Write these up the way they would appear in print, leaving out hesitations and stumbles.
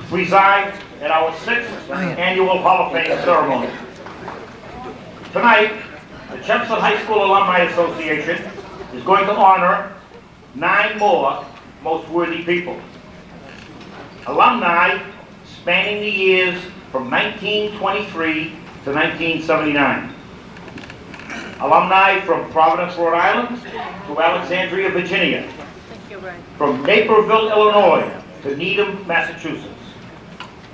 preside at our 6th annual Hall of Fame ceremony. Tonight, the Chelmsford High School Alumni Association is going to honor 9 more most worthy people. Alumni spanning the years from 1923 to 1979. Alumni from Providence, Rhode Island to Alexandria, Virginia. From Naperville, Illinois to Needham, Massachusetts.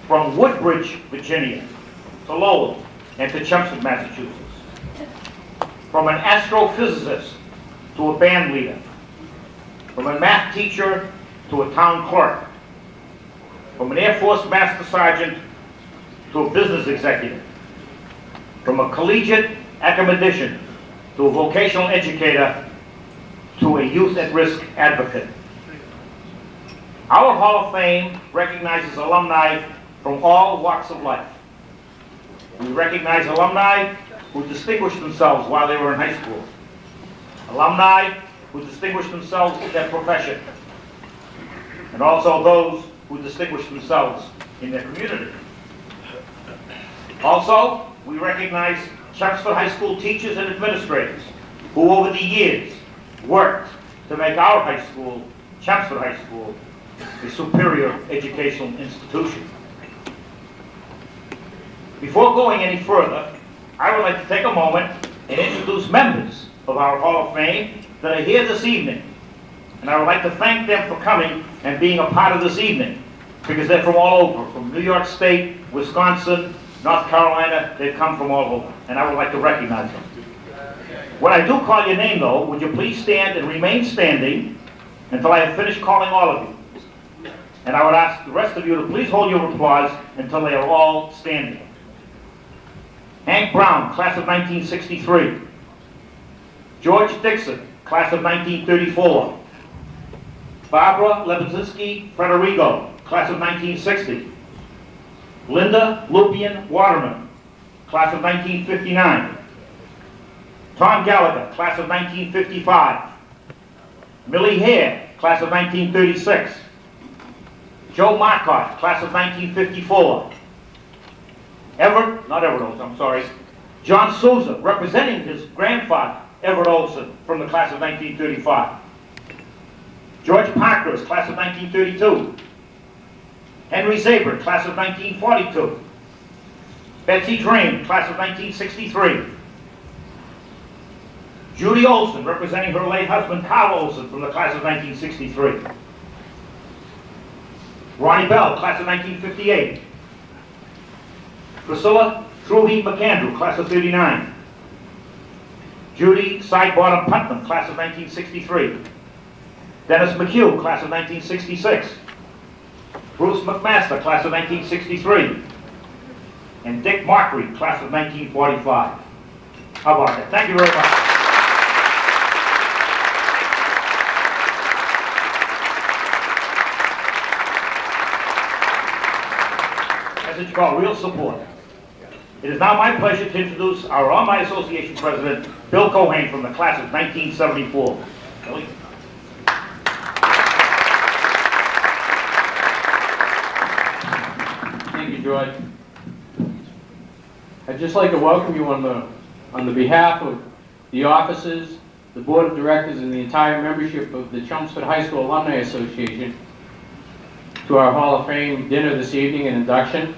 From Woodbridge, Virginia to Lowell and to Chelmsford, Massachusetts. From an astrophysicist to a band leader. From a math teacher to a town clerk. From an Air Force Master Sergeant to a business executive. From a collegiate academician to a vocational educator to a youth at-risk advocate. Our Hall of Fame recognizes alumni from all walks of life. We recognize alumni who distinguished themselves while they were in high school. Alumni who distinguished themselves in their profession. And also those who distinguished themselves in their community. Also, we recognize Chelmsford High School teachers and administrators who over the years worked to make our high school, Chelmsford High School, a superior educational institution. Before going any further, I would like to take a moment and introduce members of our Hall of Fame that are here this evening. And I would like to thank them for coming and being a part of this evening, because they're from all over, from New York State, Wisconsin, North Carolina. They've come from all over, and I would like to recognize them. When I do call your name, though, would you please stand and remain standing until I have finished calling all of you? And I would ask the rest of you to please hold your applause until they are all standing. Hank Brown, class of 1963. George Dixon, class of 1934. Barbara Lebezinski Frederigo, class of 1960. Linda Lupian Waterman, class of 1959. Tom Gallagher, class of 1955. Millie Hare, class of 1936. Joe Marcotte, class of 1954. John Souza, representing his grandfather, Everett Olson, from the class of 1935. George Parker, class of 1932. Henry Zabert, class of 1942. Betsy Drain, class of 1963. Judy Olson, representing her late husband, Carl Olson, from the class of 1963. Ronnie Bell, class of 1958. Priscilla Truby McAndrew, class of 39. Judy Sidebottom Putnam, class of 1963. Dennis McHugh, class of 1966. Bruce McMaster, class of 1963. And Dick Markery, class of 1945. How about that? Thank you very much. That's what you call real support. It is now my pleasure to introduce our Alumni Association President, Bill Cohane, from the class of 1974. Billy? Thank you, George. I'd just like to welcome you on the behalf of the officers, the Board of Directors, and the entire membership of the Chelmsford High School Alumni Association to our Hall of Fame dinner this evening and induction.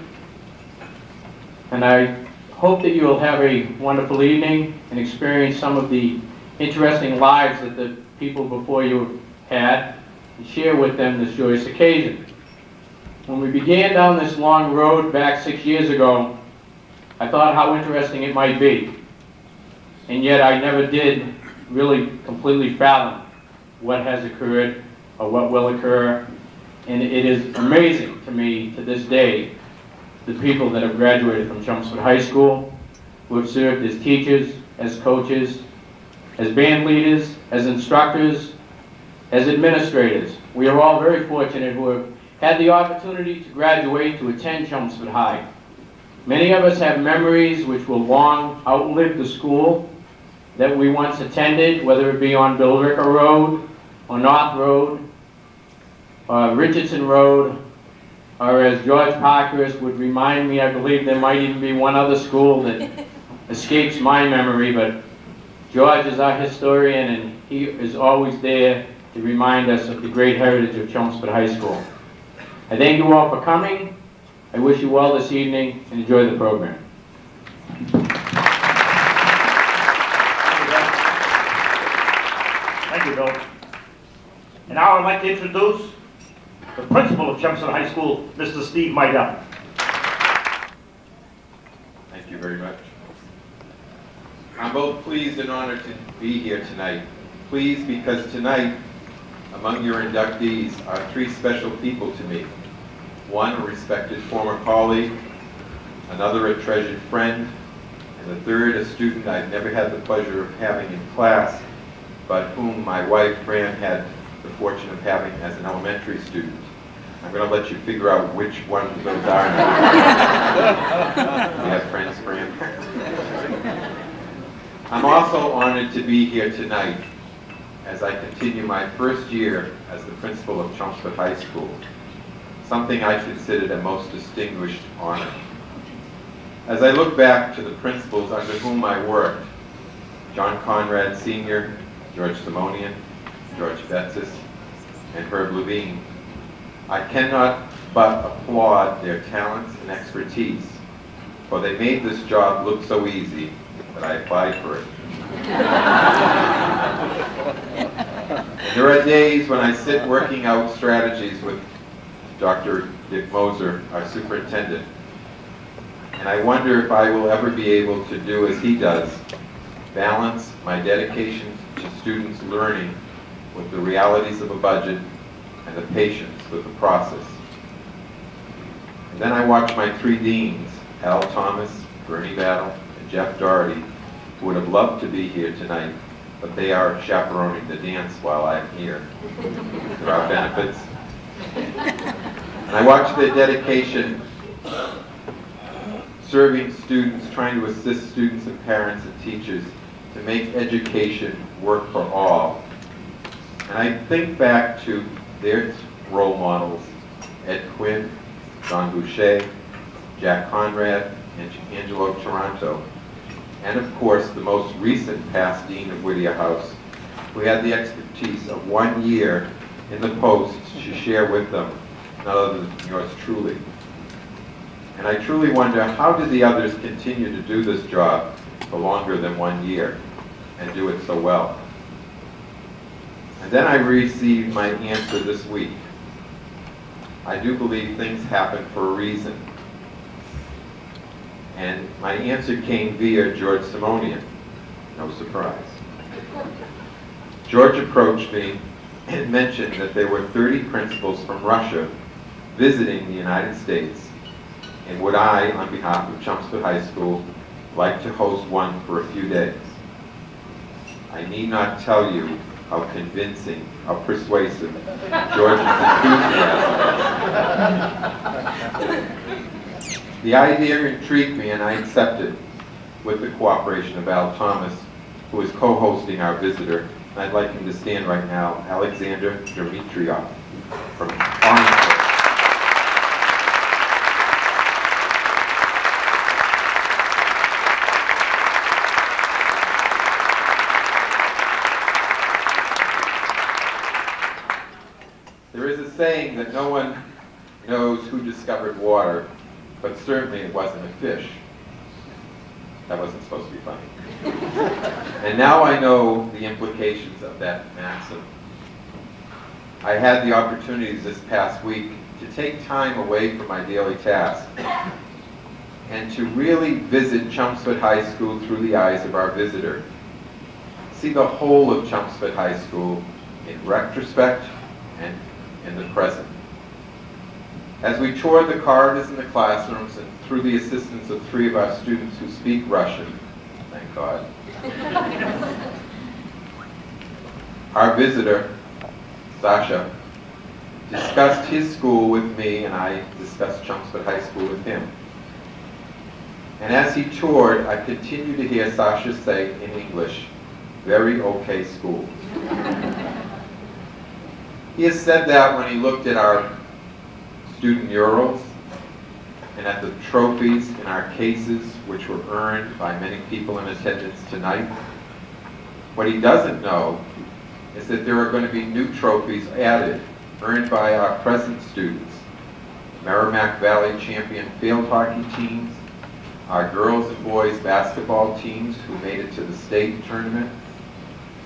And I hope that you will have a wonderful evening and experience some of the interesting lives that the people before you had and share with them this joyous occasion. When we began down this long road back 6 years ago, I thought how interesting it might be. And yet I never did really completely fathom what has occurred or what will occur. And it is amazing to me to this day, the people that have graduated from Chelmsford High School, who have served as teachers, as coaches, as band leaders, as instructors, as administrators. We are all very fortunate who have had the opportunity to graduate to attend Chelmsford High. Many of us have memories which will long outlive the school that we once attended, whether it be on Billerica Road, or North Road, Richardson Road, or as George Parkhurst would remind me, I believe there might even be one other school that escapes my memory, but George is our historian, and he is always there to remind us of the great heritage of Chelmsford High School. I thank you all for coming. I wish you well this evening, and enjoy the program. Thank you, Bill. And now I'd like to introduce the principal of Chelmsford High School, Mr. Steve Meidel. Thank you very much. I'm both pleased and honored to be here tonight. Pleased because tonight, among your inductees are three special people to me. One, a respected former colleague, another, a treasured friend, and the third, a student I've never had the pleasure of having in class, but whom my wife, Fran, had the fortune of having as an elementary student. I'm going to let you figure out which one of those are now. You have friends, Fran? I'm also honored to be here tonight as I continue my first year as the principal of Chelmsford High School, something I considered a most distinguished honor. As I look back to the principals under whom I worked, John Conrad Sr., George Simonian, George Betsis, and Herb Levine, I cannot but applaud their talents and expertise, for they made this job look so easy that I applied for it. And there are days when I sit working out strategies with Dr. Dick Moser, our superintendent, and I wonder if I will ever be able to do as he does, balance my dedication to students' learning with the realities of a budget and the patience with the process. And then I watch my three deans, Al Thomas, Bernie Battle, and Jeff Doherty, who would have loved to be here tonight, but they are chaperoning the dance while I'm here. There are benefits. And I watch their dedication serving students, trying to assist students and parents and teachers to make education work for all. And I think back to their role models, Ed Quinn, John Boucher, Jack Conrad, and Angelo Taranto, and of course the most recent past dean of Whittier House, who had the expertise of 1 year in the post to share with them, none other than yours truly. And I truly wonder, how did the others continue to do this job for longer than 1 year and do it so well? And then I received my answer this week. I do believe things happen for a reason. And my answer came via George Simonian. No surprise. George approached me and mentioned that there were 30 principals from Russia visiting the United States, and would I, on behalf of Chelmsford High School, like to host one for a few days. I need not tell you how convincing, how persuasive George's enthusiasm. The idea intrigued me and I accepted, with the cooperation of Al Thomas, who is co-hosting our visitor. And I'd like him to stand right now, Alexander Dmitriev from Orangeburg. There is a saying that no one knows who discovered water, but certainly it wasn't a fish. That wasn't supposed to be funny. And now I know the implications of that maxim. I had the opportunities this past week to take time away from my daily task and to really visit Chelmsford High School through the eyes of our visitor. See the whole of Chelmsford High School in retrospect and in the present. As we toured the corridors and the classrooms and through the assistance of 3 of our students who speak Russian, thank God, our visitor, Sasha, discussed his school with me, and I discussed Chelmsford High School with him. And as he toured, I continued to hear Sasha say in English, "Very okay school." He has said that when he looked at our student murals, and at the trophies in our cases, which were earned by many people in attendance tonight. What he doesn't know is that there are going to be new trophies added, earned by our present students. Merrimack Valley champion field hockey teams, our girls and boys basketball teams who made it to the state tournament,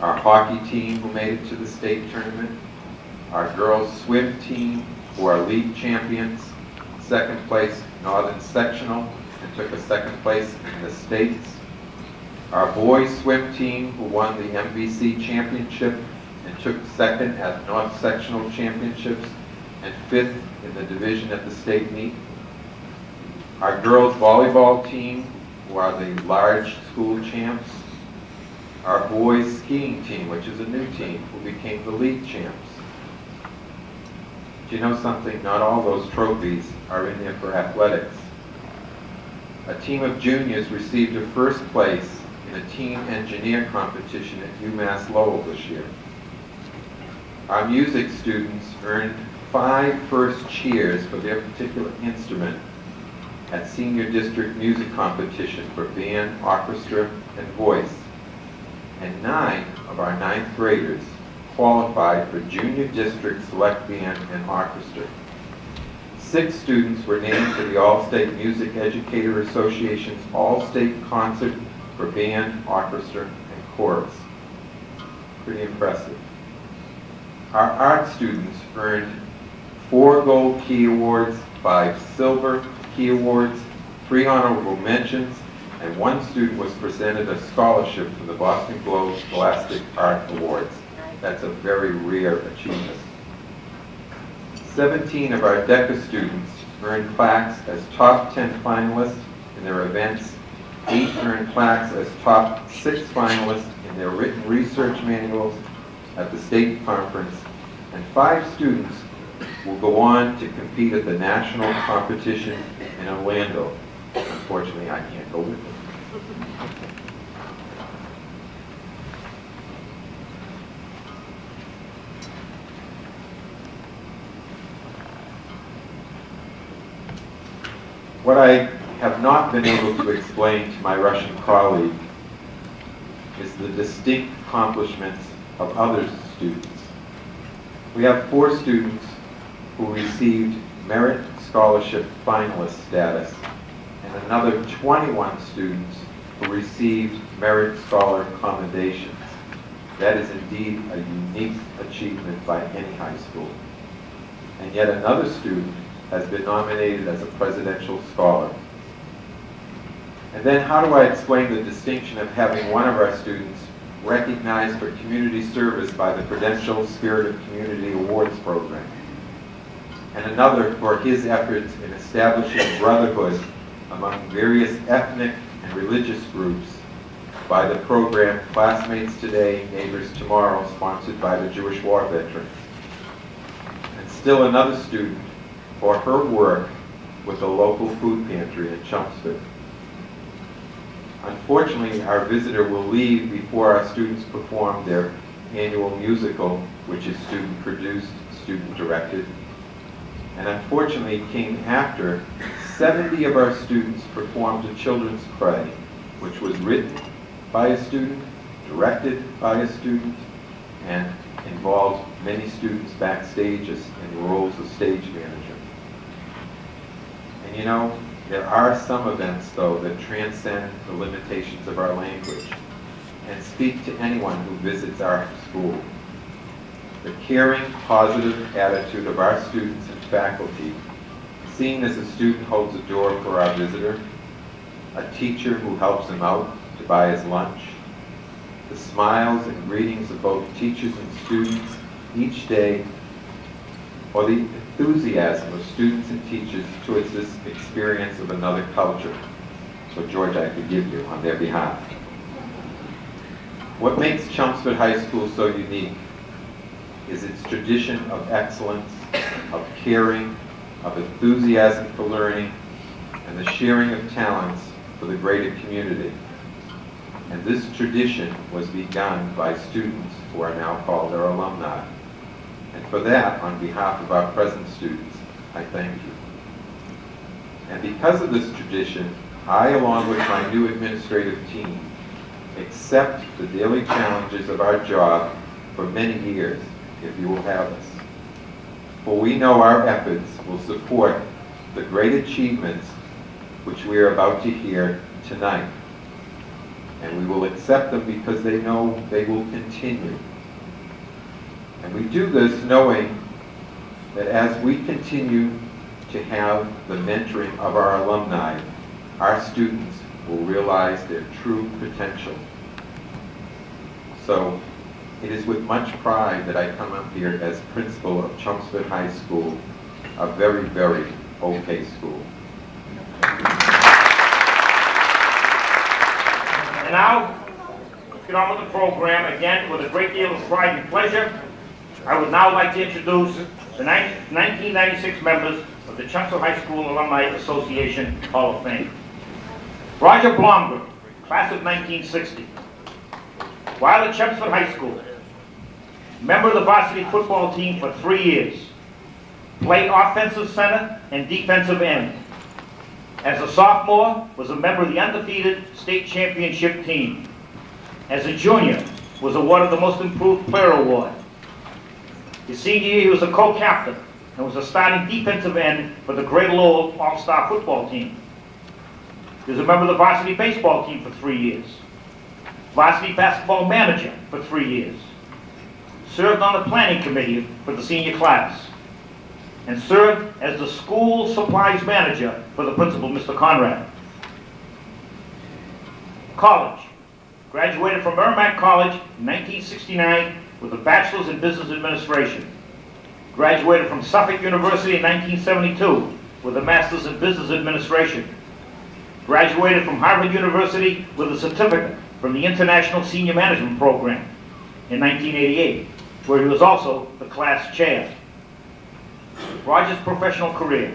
our hockey team who made it to the state tournament, our girls swim team who are league champions, second place Northern Sectional and took a second place in the States, our boys swim team who won the MVC championship and took second at North Sectional championships and fifth in the division at the state meet, our girls volleyball team who are the large school champs, our boys skiing team, which is a new team, who became the league champs. Do you know something? Not all those trophies are in there for athletics. A team of juniors received a first place in a team engineer competition at UMass Lowell this year. Our music students earned 5 first cheers for their particular instrument at senior district music competition for band, orchestra, and voice. And 9 of our 9th graders qualified for junior district select band and orchestra. 6 students were named to the All-State Music Educator Association's All-State Concert for band, orchestra, and chorus. Pretty impressive. Our art students earned 4 Gold Key Awards, 5 Silver Key Awards, 3 honorable mentions, and 1 student was presented a scholarship from the Boston Globe Scholastic Art Awards. That's a very rare achievement. 17 of our DECA students earned plaques as top 10 finalists in their events, 8 earned plaques as top 6 finalists in their written research manuals at the state conference, and 5 students will go on to compete at the national competition in Orlando. Unfortunately, I can't go with them. What I have not been able to explain to my Russian colleague is the distinct accomplishments of other students. We have 4 students who received Merit Scholarship Finalist status and another 21 students who received Merit Scholar Commendations. That is indeed a unique achievement by any high school. And yet another student has been nominated as a Presidential Scholar. And then how do I explain the distinction of having one of our students recognized for community service by the Prudential Spirit of Community Awards program, and another for his efforts in establishing brotherhood among various ethnic and religious groups by the program Classmates Today, Neighbors Tomorrow, sponsored by the Jewish War veterans. And still another student for her work with the local food pantry in Chelmsford. Unfortunately, our visitor will leave before our students perform their annual musical, which is student-produced, student-directed. And unfortunately, it came after 70 of our students performed a children's play, which was written by a student, directed by a student, and involved many students backstage in the roles of stage manager. And you know, there are some events, though, that transcend the limitations of our language and speak to anyone who visits our school. The caring, positive attitude of our students and faculty, seen as a student holds a door for our visitor, a teacher who helps him out to buy his lunch, the smiles and greetings of both teachers and students each day, or the enthusiasm of students and teachers towards this experience of another culture. So George, I forgive you on their behalf. What makes Chelmsford High School so unique is its tradition of excellence, of caring, of enthusiasm for learning, and the sharing of talents for the greater community. And this tradition was begun by students who are now called our alumni. And for that, on behalf of our present students, I thank you. And because of this tradition, I, along with my new administrative team, accept the daily challenges of our job for many years, if you will have us. For we know our efforts will support the great achievements which we are about to hear tonight. And we will accept them because they know they will continue. And we do this knowing that as we continue to have the mentoring of our alumni, our students will realize their true potential. So it is with much pride that I come up here as principal of Chelmsford High School, a very, very okay school. And now, let's get on with the program. Again, with a great deal of pride and pleasure, I would now like to introduce the 1996 members of the Chelmsford High School Alumni Association Hall of Fame. Roger Blomgren, class of 1960. While at Chelmsford High School, member of the varsity football team for 3 years. Played offensive center and defensive end. As a sophomore, was a member of the undefeated state championship team. As a junior, was awarded the Most Improved Player Award. His senior year, he was a co-captain and was a starting defensive end for the Greater Lowell All-Star football team. He was a member of the varsity baseball team for 3 years. Varsity basketball manager for 3 years. Served on the planning committee for the senior class. And served as the school supplies manager for the principal, Mr. Conrad. College. Graduated from Merrimack College in 1969 with a bachelor's in business administration. Graduated from Suffolk University in 1972 with a master's in business administration. Graduated from Harvard University with a certificate from the International Senior Management Program in 1988, where he was also the class chair. Roger's professional career.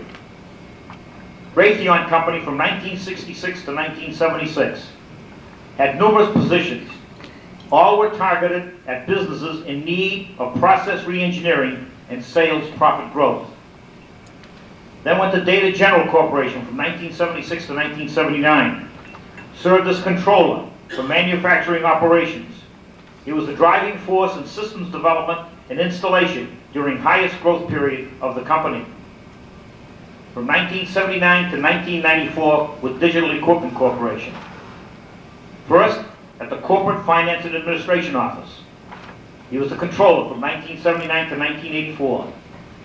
Raytheon Company from 1966 to 1976. Had numerous positions. All were targeted at businesses in need of process re-engineering and sales profit growth. Then went to Data General Corporation from 1976 to 1979. Served as controller for manufacturing operations. He was the driving force in systems development and installation during highest growth period of the company. From 1979 to 1994 with Digital Equipment Corporation. First, at the Corporate Finance and Administration Office. He was the controller from 1979 to 1984.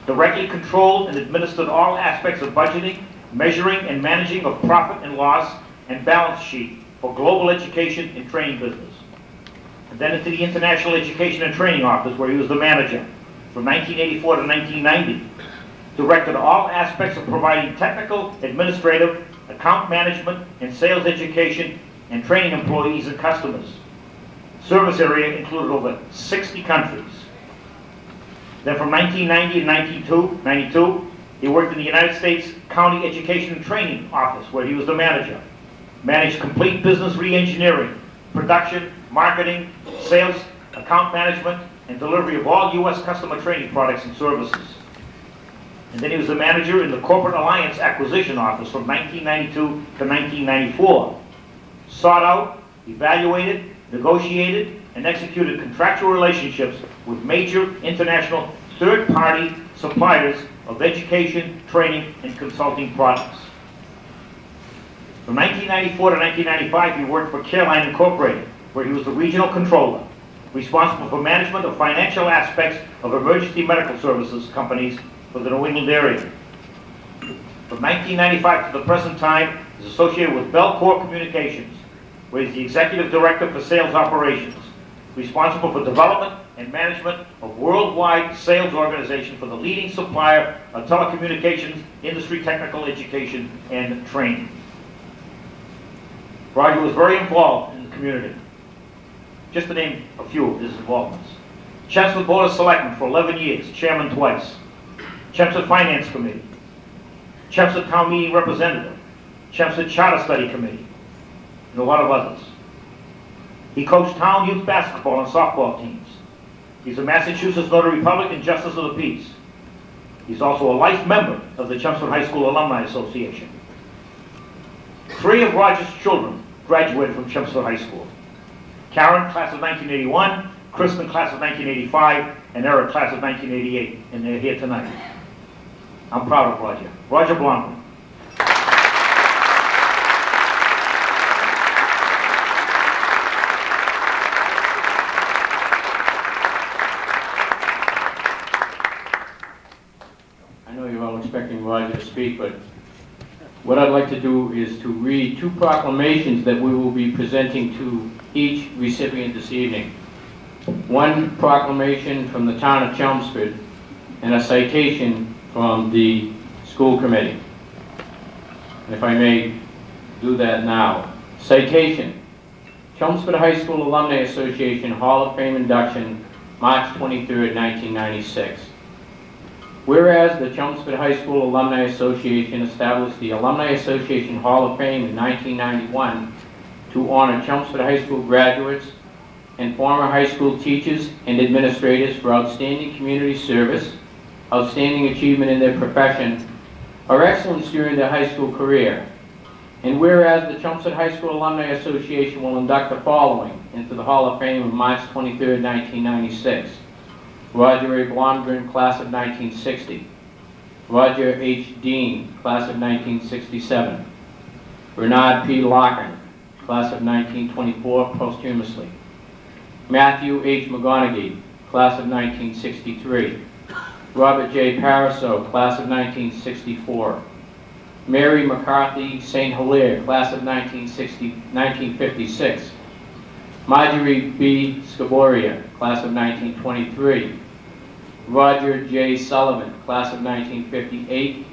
Directly controlled and administered all aspects of budgeting, measuring and managing of profit and loss and balance sheet for global education and training business. And then into the International Education and Training Office, where he was the manager from 1984 to 1990. Directed all aspects of providing technical, administrative, account management, and sales education and training employees and customers. Service area included over 60 countries. Then from 1990 to 92, he worked in the United States County Education and Training Office, where he was the manager. Managed complete business re-engineering, production, marketing, sales, account management, and delivery of all U.S. customer training products and services. And then he was the manager in the Corporate Alliance Acquisition Office from 1992 to 1994. Sought out, evaluated, negotiated, and executed contractual relationships with major international third-party suppliers of education, training, and consulting products. From 1994 to 1995, he worked for Careline Incorporated, where he was the regional controller, responsible for management of financial aspects of emergency medical services companies for the New England area. From 1995 to the present time, he is associated with Belcore Communications, where he's the executive director for sales operations, responsible for development and management of worldwide sales organization for the leading supplier of telecommunications, industry technical education, and training. Roger was very involved in the community. Just to name a few of his involvements. Chelmsford Board of Selectmen for 11 years, chairman twice. Chelmsford Finance Committee. Chelmsford Town Meeting Representative. Chelmsford Charter Study Committee. And a lot of others. He coached town youth basketball and softball teams. He's a Massachusetts Notary Public and Justice of the Peace. He's also a life member of the Chelmsford High School Alumni Association. 3 of Roger's children graduated from Chelmsford High School. Karen, class of 1981, Kristen, class of 1985, and Eric, class of 1988, and they're here tonight. I'm proud of Roger. Roger Blomgren. I know you're all expecting Roger to speak, but what I'd like to do is to read 2 proclamations that we will be presenting to each recipient this evening. One proclamation from the town of Chelmsford and a citation from the school committee. And if I may do that now. Citation: Chelmsford High School Alumni Association Hall of Fame Induction, March 23rd, 1996. Whereas the Chelmsford High School Alumni Association established the Alumni Association Hall of Fame in 1991 to honor Chelmsford High School graduates and former high school teachers and administrators for outstanding community service, outstanding achievement in their profession, or excellence during their high school career. And whereas the Chelmsford High School Alumni Association will induct the following into the Hall of Fame on March 23rd, 1996. Roger A. Blomgren, class of 1960. Roger H. Dean, class of 1967. Bernard P. Larkin, class of 1924, posthumously. Matthew H. McConeghy, class of 1963. Robert J. Pariseau, class of 1964. Mary McCarthy St. Hilaire, class of 1956. Marjorie B. Scoboria, class of 1923. Roger J. Sullivan, class of 1958.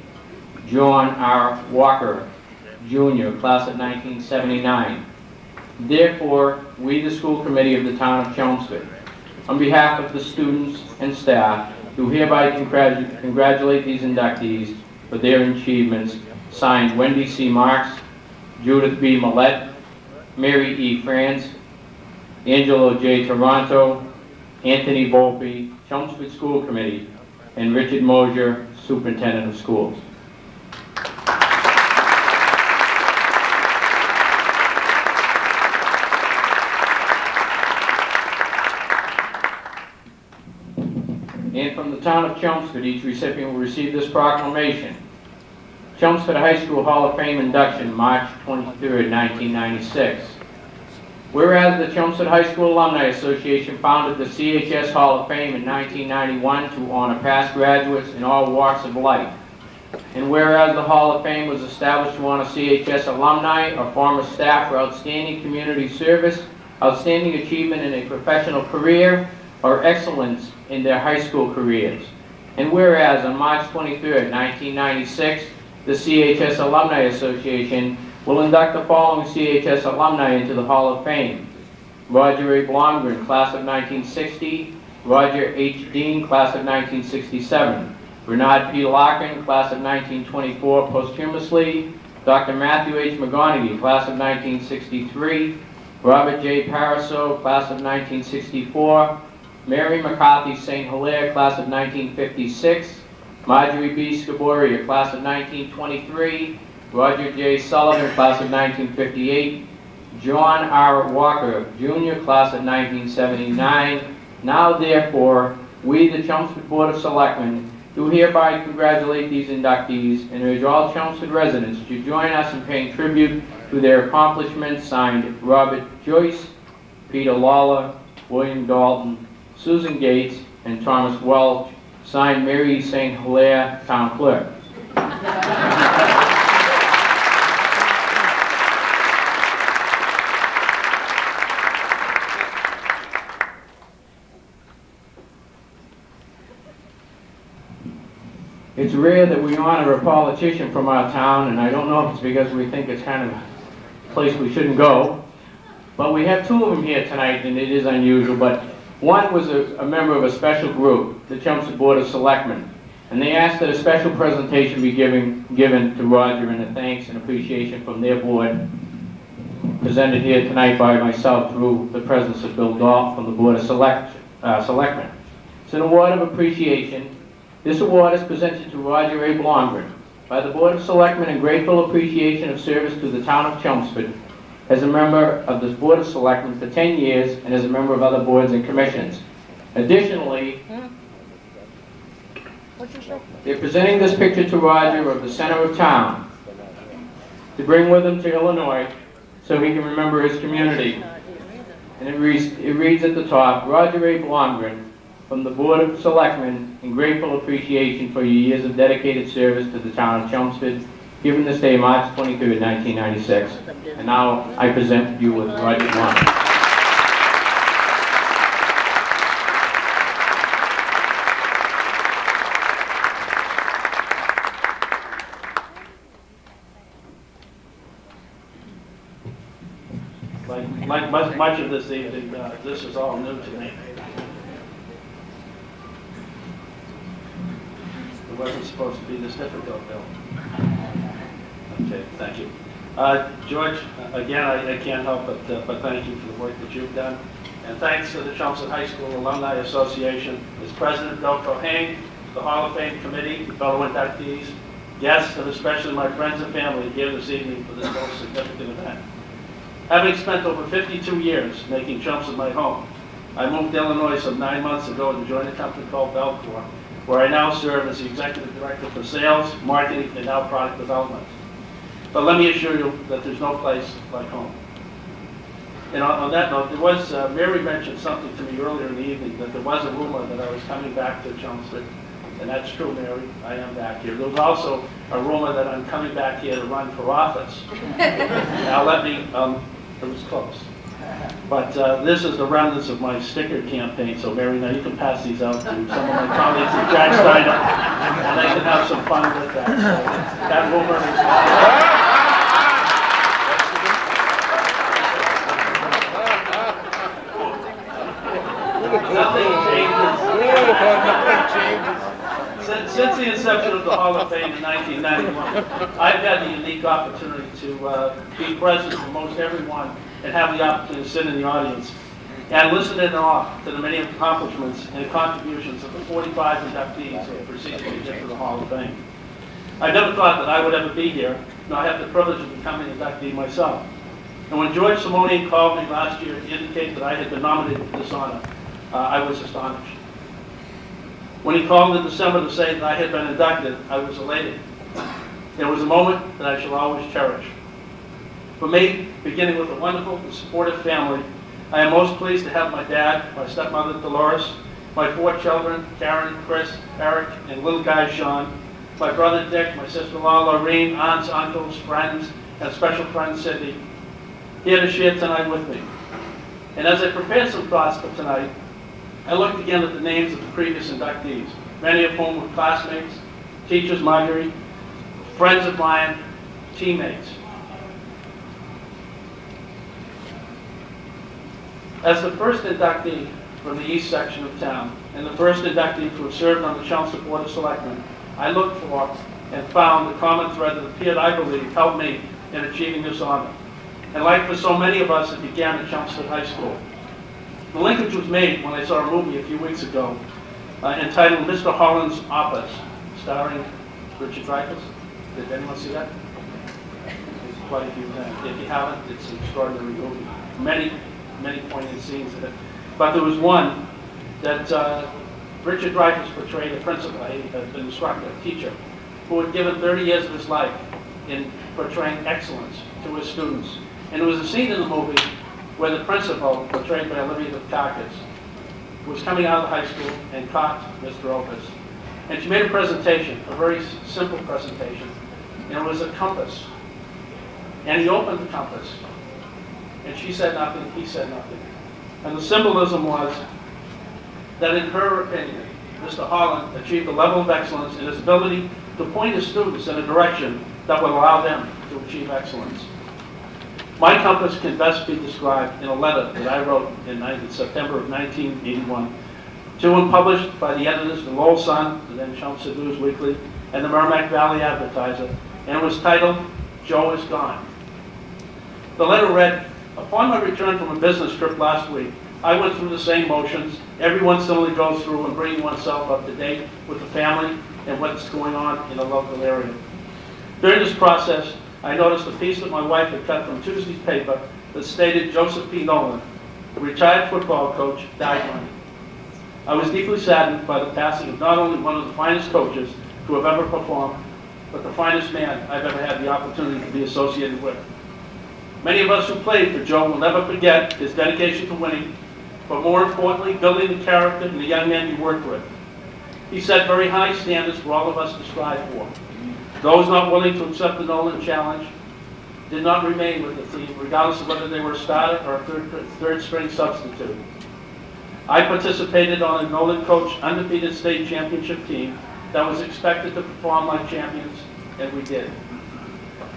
John R. Walker, Jr., class of 1979. Therefore, we, the school committee of the town of Chelmsford, on behalf of the students and staff, do hereby congratulate these inductees for their achievements. Signed, Wendy C. Marks, Judith B. Millette, Mary E. France, Angelo J. Toronto, Anthony Volpe, Chelmsford School Committee, and Richard Mosier, Superintendent of Schools. And from the town of Chelmsford, each recipient will receive this proclamation. Chelmsford High School Hall of Fame induction, March 23rd, 1996. Whereas the Chelmsford High School Alumni Association founded the CHS Hall of Fame in 1991 to honor past graduates in all walks of life. And whereas the Hall of Fame was established to honor CHS alumni or former staff for outstanding community service, outstanding achievement in a professional career, or excellence in their high school careers. And whereas on March 23rd, 1996, the CHS Alumni Association will induct the following CHS alumni into the Hall of Fame. Roger A. Blomgren, class of 1960. Roger H. Dean, class of 1967. Bernard P. Larkin, class of 1924, posthumously. Dr. Matthew H. McConeghy, class of 1963. Robert J. Pariseau, class of 1964. Mary McCarthy St. Hilaire, class of 1956. Marjorie B. Scoboria, class of 1923. Roger J. Sullivan, class of 1958. John R. Walker, Jr., class of 1979. Now, therefore, we, the Chelmsford Board of Selectmen, do hereby congratulate these inductees and urge all Chelmsford residents to join us in paying tribute to their accomplishments. Signed, Robert Joyce, Peter Lawler, William Dalton, Susan Gates, and Thomas Welch. Signed, Mary St. Hilaire, Town Clerk. It's rare that we honor a politician from our town, and I don't know if it's because we think it's kind of a place we shouldn't go, but we have 2 of them here tonight, and it is unusual, but one was a member of a special group, the Chelmsford Board of Selectmen, and they asked that a special presentation be given to Roger in a thanks and appreciation from their board, presented here tonight by myself through the presence of Bill Dalton from the Board of Selectmen. It's an award of appreciation This award is presented to Roger A. Blomgren by the Board of Selectmen in grateful appreciation of service to the town of Chelmsford as a member of the Board of Selectmen for 10 years and as a member of other boards and commissions. Additionally, they're presenting this picture to Roger of the center of town to bring with him to Illinois so he can remember his community. And it reads at the top, Roger A. Blomgren, from the Board of Selectmen, in grateful appreciation for your years of dedicated service to the town of Chelmsford, given this day, March 23rd, 1996. And now I present you with Roger Blomgren. Like much of this evening, this is all new to me. It wasn't supposed to be this difficult, Bill. Okay, thank you. George, again, I can't help but thank you for the work that you've done. And thanks to the Chelmsford High School Alumni Association, its President Bill Cohane, the Hall of Fame Committee, fellow inductees, guests, and especially my friends and family here this evening for this most significant event. Having spent over 52 years making Chelmsford my home, I moved to Illinois some 9 months ago to join a company called Belcor, where I now serve as the Executive Director for Sales, Marketing, and now Product Development. But let me assure you that there's no place like home. And on that note, there was, Mary mentioned something to me earlier in the evening, that there was a rumor that I was coming back to Chelmsford. And that's true, Mary, I am back here. There was also a rumor that I'm coming back here to run for office. Now let me, it was close. But this is the remnants of my sticker campaign, so Mary, now you can pass these out to some of my colleagues at Jack Steiner, and they can have some fun with that. So that rumor is Since the inception of the Hall of Fame in 1991, I've had the unique opportunity to be present for most everyone and have the opportunity to sit in the audience and listen in awe to the many accomplishments and contributions of the 45 inductees who have preceded me into the Hall of Fame. I never thought that I would ever be here, nor have the privilege of becoming an inductee myself. And when George Simone called me last year to indicate that I had been nominated for this honor, I was astonished. When he called in December to say that I had been inducted, I was elated. It was a moment that I shall always cherish. For me, beginning with a wonderful and supportive family, I am most pleased to have my dad, my stepmother Dolores, my 4 children, Karen, Chris, Eric, and little guy Sean, my brother Dick, my sister-in-law Lorraine, aunts, uncles, friends, and special friend Cindy, here to share tonight with me. And as I prepared some thoughts for tonight, I looked again at the names of the previous inductees, many of whom were classmates, teachers, Marjorie, friends of mine, teammates. As the first inductee from the east section of town, and the first inductee to have served on the Chelmsford Board of Selectmen, I looked for and found the common thread that appeared, I believe, helped me in achieving this honor. And like for so many of us, it began at Chelmsford High School. The linkage was made when I saw a movie a few weeks ago entitled Mr. Holland's Office, starring Richard Dreyfuss. Did anyone see that? There's quite a few times. If you haven't, it's an extraordinary movie. Many poignant scenes in it. But there was one that Richard Dreyfuss portrayed a principal, an instructor, a teacher, who had given 30 years of his life in portraying excellence to his students. And there was a scene in the movie where the principal, portrayed by Olivia Dukakis, was coming out of the high school and caught Mr. Opus. And she made a presentation, a very simple presentation, and it was a compass. And he opened the compass, and she said nothing, he said nothing. And the symbolism was that in her opinion, Mr. Holland achieved a level of excellence in his ability to point his students in a direction that would allow them to achieve excellence. My compass can best be described in a letter that I wrote in September of 1981 to and published by the editors of the Lowell Sun, the then Chelmsford News Weekly, and the Merrimack Valley Advertiser, and it was titled, "Joe is Gone." The letter read, "Upon my return from a business trip last week, I went through the same motions everyone similarly goes through in bringing oneself up to date with the family and what's going on in the local area. During this process, I noticed a piece that my wife had cut from Tuesday's paper that stated Joseph P. Nolan, the retired football coach, died Monday. I was deeply saddened by the passing of not only one of the finest coaches to have ever performed, but the finest man I've ever had the opportunity to be associated with. Many of us who played for Joe will never forget his dedication to winning, but more importantly, building the character in the young men he worked with. He set very high standards for all of us to strive for. Those not willing to accept the Nolan challenge did not remain with the team, regardless of whether they were a starter or a third string substitute. I participated on a Nolan coach undefeated state championship team that was expected to perform like champions, and we did.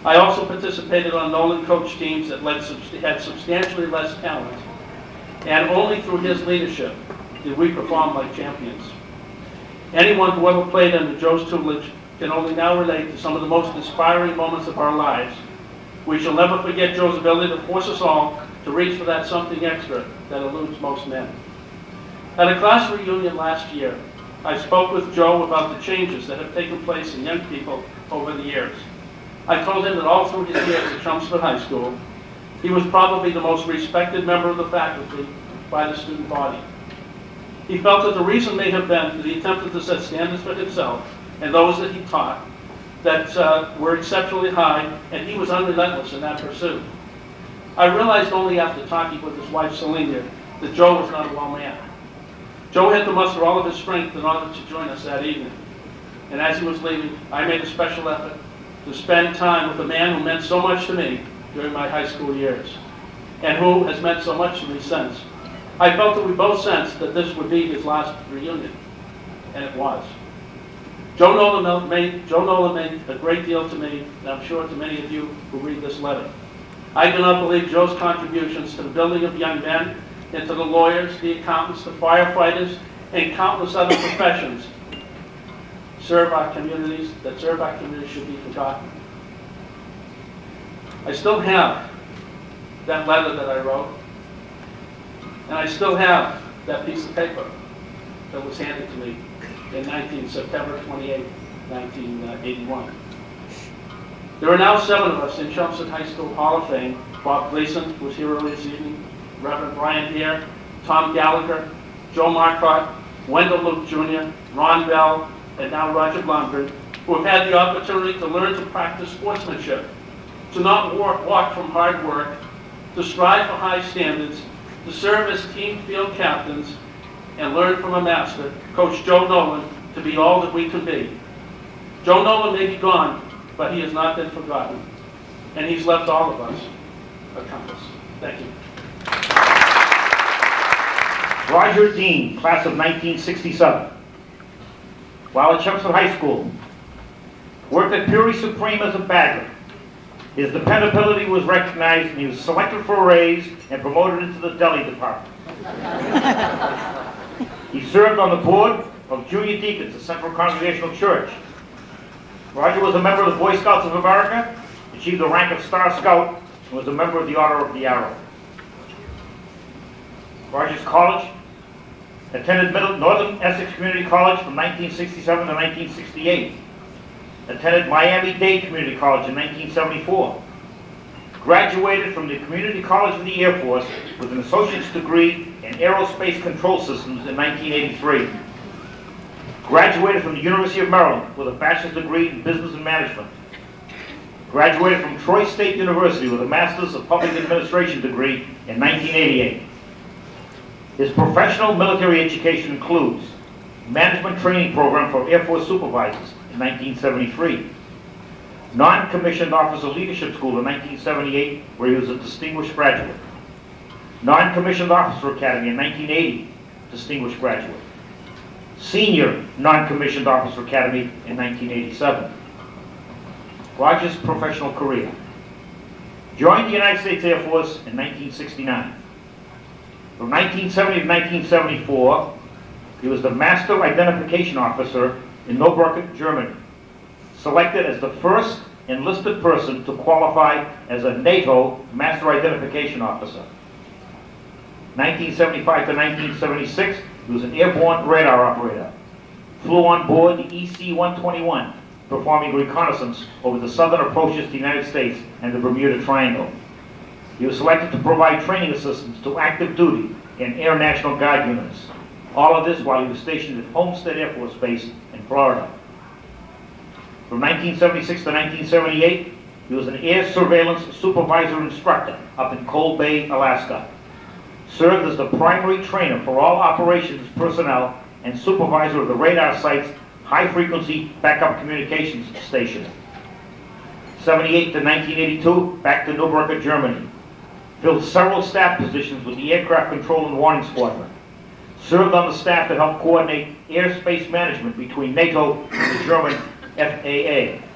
I also participated on Nolan coach teams that had substantially less talent, and only through his leadership did we perform like champions. Anyone who ever played under Joe's tutelage can only now relate to some of the most inspiring moments of our lives. We shall never forget Joe's ability to force us all to reach for that something extra that eludes most men. At a class reunion last year, I spoke with Joe about the changes that have taken place in young people over the years. I told him that all through his years at Chelmsford High School, he was probably the most respected member of the faculty by the student body. He felt that the reason may have been that he attempted to set standards for himself and those that he taught that were exceptionally high, and he was unrelentless in that pursuit. I realized only after talking with his wife, Selena, that Joe was not a low man. Joe had to muster all of his strength in order to join us that evening. And as he was leaving, I made a special effort to spend time with a man who meant so much to me during my high school years, and who has meant so much to me since. I felt that we both sensed that this would be his last reunion, and it was. Joe Nolan made a great deal to me, and I'm sure to many of you who read this letter. I do not believe Joe's contributions to the building of young men, and to the lawyers, the accountants, the firefighters, and countless other professions that serve our communities should be forgotten. I still have that letter that I wrote, and I still have that piece of paper that was handed to me in September 28, 1981. There are now 7 of us in Chelmsford High School Hall of Fame. Bob Gleason, who was here earlier this evening, Reverend Brian Hare, Tom Gallagher, Joe Marcotte, Wendell Luke Jr., Ron Bell, and now Roger Blomgren, who have had the opportunity to learn to practice sportsmanship, to not walk from hard work, to strive for high standards, to serve as team field captains, and learn from a master, Coach Joe Nolan, to be all that we can be. Joe Nolan may be gone, but he has not been forgotten, and he's left all of us a compass. Thank you. Roger Dean, class of 1967. While at Chelmsford High School, worked at Puri Supreme as a bagger. His dependability was recognized, and he was selected for a raise and promoted into the deli department. He served on the board of Junior Deacons at Central Congregational Church. Roger was a member of the Boy Scouts of America, achieved the rank of Star Scout, and was a member of the Order of the Arrow. Rogers College, attended Northern Essex Community College from 1967 to 1968. Attended Miami-Dade Community College in 1974. Graduated from the Community College of the Air Force with an associate's degree in Aerospace Control Systems in 1983. Graduated from the University of Maryland with a bachelor's degree in Business and Management. Graduated from Troy State University with a Master's of Public Administration degree in 1988. His professional military education includes Management Training Program for Air Force Supervisors in 1973, Non-Commissioned Officer Leadership School in 1978, where he was a distinguished graduate, Non-Commissioned Officer Academy in 1980, distinguished graduate, Senior Non-Commissioned Officer Academy in 1987. Roger's professional career. Joined the United States Air Force in 1969. From 1970 to 1974, he was the Master Identification Officer in Nobrücken, Germany. Selected as the first enlisted person to qualify as a NATO Master Identification Officer. 1975 to 1976, he was an airborne radar operator. Flew on board the EC-121, performing reconnaissance over the southern approaches to the United States and the Bermuda Triangle. He was selected to provide training assistance to active duty in Air National Guard units. All of this while he was stationed at Homestead Air Force Base in Florida. From 1976 to 1978, he was an air surveillance supervisor instructor up in Cold Bay, Alaska. Served as the primary trainer for all operations personnel and supervisor of the radar site's high-frequency backup communications station. 78 to 1982, back to Nürnberg, Germany. Filled several staff positions with the Aircraft Control and Warning Squadron. Served on the staff to help coordinate airspace management between NATO and the German FAA.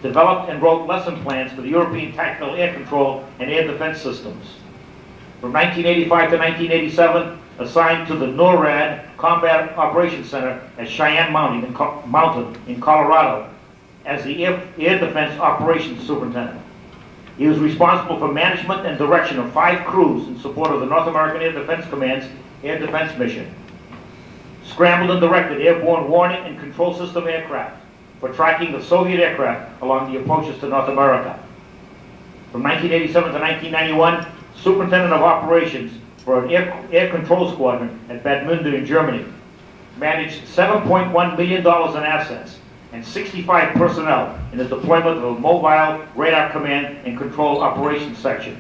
Developed and wrote lesson plans for the European Tactical Air Control and Air Defense Systems. From 1985 to 1987, assigned to the NORAD Combat Operations Center at Cheyenne Mountain in Colorado as the Air Defense Operations Superintendent. He was responsible for management and direction of 5 crews in support of the North American Air Defense Command's Air Defense Mission. Scrambled and directed airborne warning and control system aircraft for tracking the Soviet aircraft along the approaches to North America. From 1987 to 1991, Superintendent of Operations for an air control squadron at Bad Münder in Germany. Managed $7.1 million in assets and 65 personnel in the deployment of a mobile radar command and control operations section.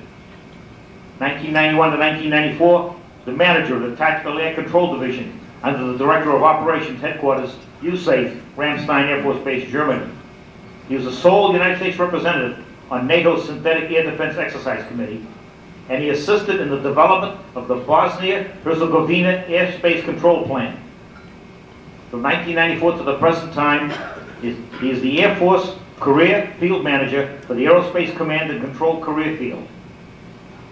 1991 to 1994, the manager of the Tactical Air Control Division under the Director of Operations Headquarters, USAFE, Ramstein Air Force Base, Germany. He was the sole United States representative on NATO's Synthetic Air Defense Exercise Committee, and he assisted in the development of the Bosnia-Herzegovina Airspace Control Plan. From 1994 to the present time, he is the Air Force Career Field Manager for the Aerospace Command and Control Career Field.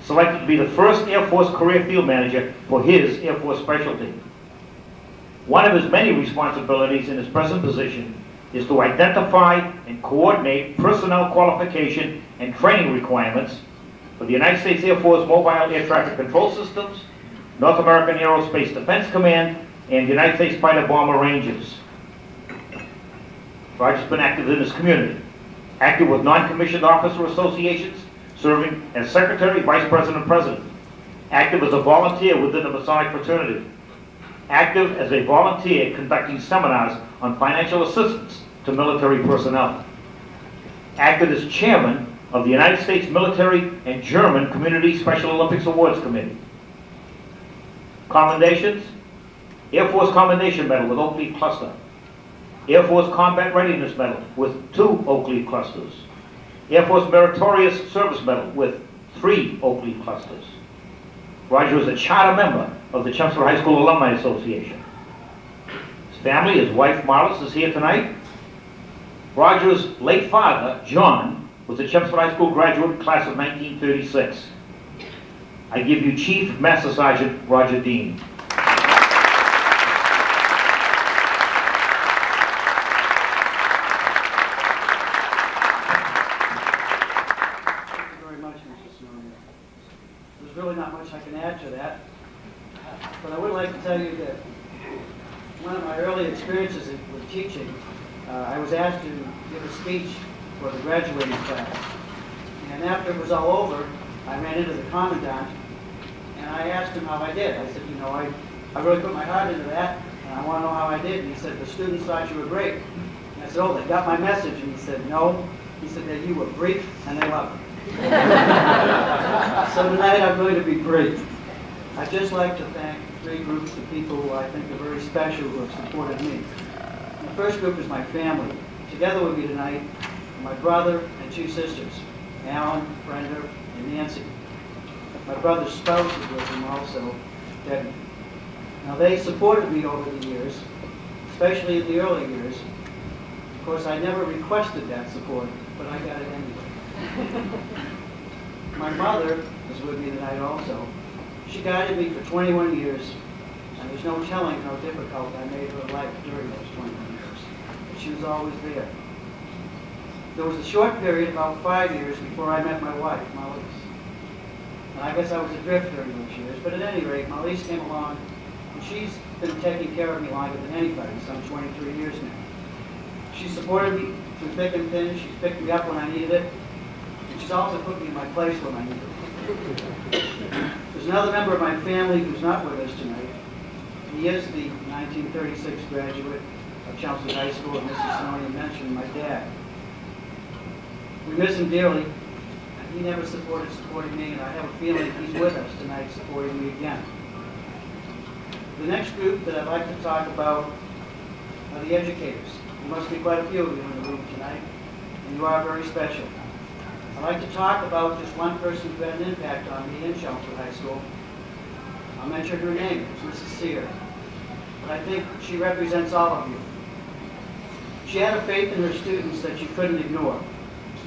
Selected to be the first Air Force Career Field Manager for his Air Force specialty. One of his many responsibilities in his present position is to identify and coordinate personnel qualification and training requirements for the United States Air Force Mobile Air Traffic Control Systems, North American Aerospace Defense Command, and United States Fighter Bomber Rangers. Roger's been active in his community, active with non-commissioned officer associations, serving as Secretary, Vice President, President, active as a volunteer within the Masonic fraternity, active as a volunteer conducting seminars on financial assistance to military personnel, active as chairman of the United States Military and German Community Special Olympics Awards Committee. Commendations: Air Force Commendation Medal with Oak Leaf Cluster, Air Force Combat Readiness Medal with 2 Oak Leaf Clusters, Air Force Meritorious Service Medal with 3 Oak Leaf Clusters. Roger is a charter member of the Chelmsford High School Alumni Association. His family, his wife Marlis, is here tonight. Roger's late father, John, was a Chelmsford High School graduate class of 1936. I give you Chief Master Sergeant Roger Dean. Really not much I can add to that, but I would like to tell you that one of my early experiences with teaching, I was asked to give a speech for the graduating class, and after it was all over, I ran into the commandant and I asked him how I did. I said, you know, I really put my heart into that, and I want to know how I did. And he said, the students thought you were great. And I said, oh, they got my message. And he said, no. He said that you were brief and they loved it. So tonight I'm going to be brief. I'd just like to thank 3 groups of people who I think are very special who have supported me. The first group is my family. Together with me tonight are my brother and 2 sisters, Alan, Brenda, and Nancy. My brother's spouse is with him also, Debbie. Now they supported me over the years, especially in the early years. Of course, I never requested that support, but I got it anyway. My mother is with me tonight also. She guided me for 21 years, and there's no telling how difficult I made her life during those 21 years. But she was always there. There was a short period, about 5 years, before I met my wife, Marjorie. And I guess I was adrift during those years, but at any rate, Marlies came along, and she's been taking care of me longer than anybody, some 23 years now. She supported me through thick and thin, she's picked me up when I needed it, and she's also put me in my place when I needed it. There's another member of my family who's not with us tonight. He is the 1936 graduate of Chelmsford High School, and Mrs. Sonia mentioned my dad. We miss him dearly. He never supporting me, and I have a feeling he's with us tonight supporting me again. The next group that I'd like to talk about are the educators. There must be quite a few of you in the room tonight, and you are very special. I'd like to talk about just one person who had an impact on me in Chelmsford High School. I'll mention her name, it's Mrs. Sear, but I think she represents all of you. She had a faith in her students that you couldn't ignore.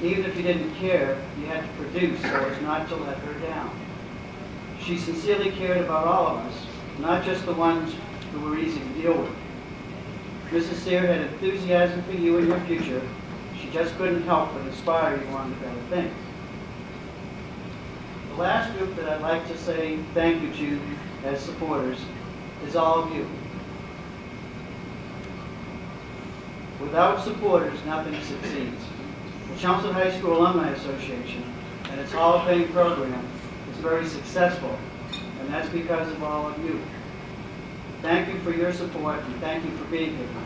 Even if you didn't care, you had to produce so as not to let her down. She sincerely cared about all of us, not just the ones who were easy to deal with. Mrs. Sear had enthusiasm for you and your future. She just couldn't help but inspire you on to better things. The last group that I'd like to say thank you to as supporters is all of you. Without supporters, nothing succeeds. The Chelmsford High School Alumni Association and its Hall of Fame program is very successful, and that's because of all of you. Thank you for your support, and thank you for being here tonight.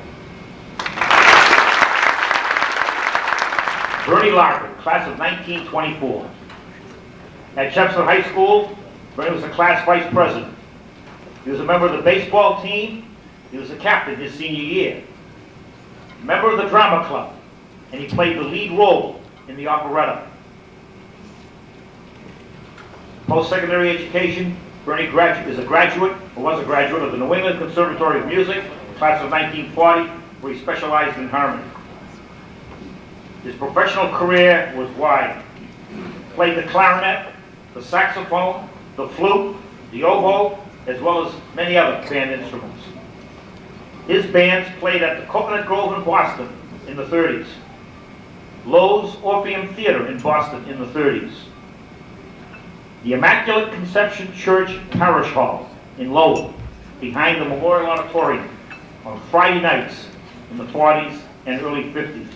Bernie Larkin, class of 1924. At Chelmsford High School, Bernie was the class vice president. He was a member of the baseball team. He was a captain his senior year. Member of the drama club, and he played the lead role in the operetta. Post-secondary education, Bernie was a graduate of the New England Conservatory of Music, class of 1940, where he specialized in harmony. His professional career was wide. He played the clarinet, the saxophone, the flute, the oboe, as well as many other band instruments. His bands played at the Coconut Grove in Boston in the 30s. Lowe's Orpheum Theater in Boston in the 30s. The Immaculate Conception Church Parish Hall in Lowell, behind the Memorial Auditorium, on Friday nights in the 40s and early 50s.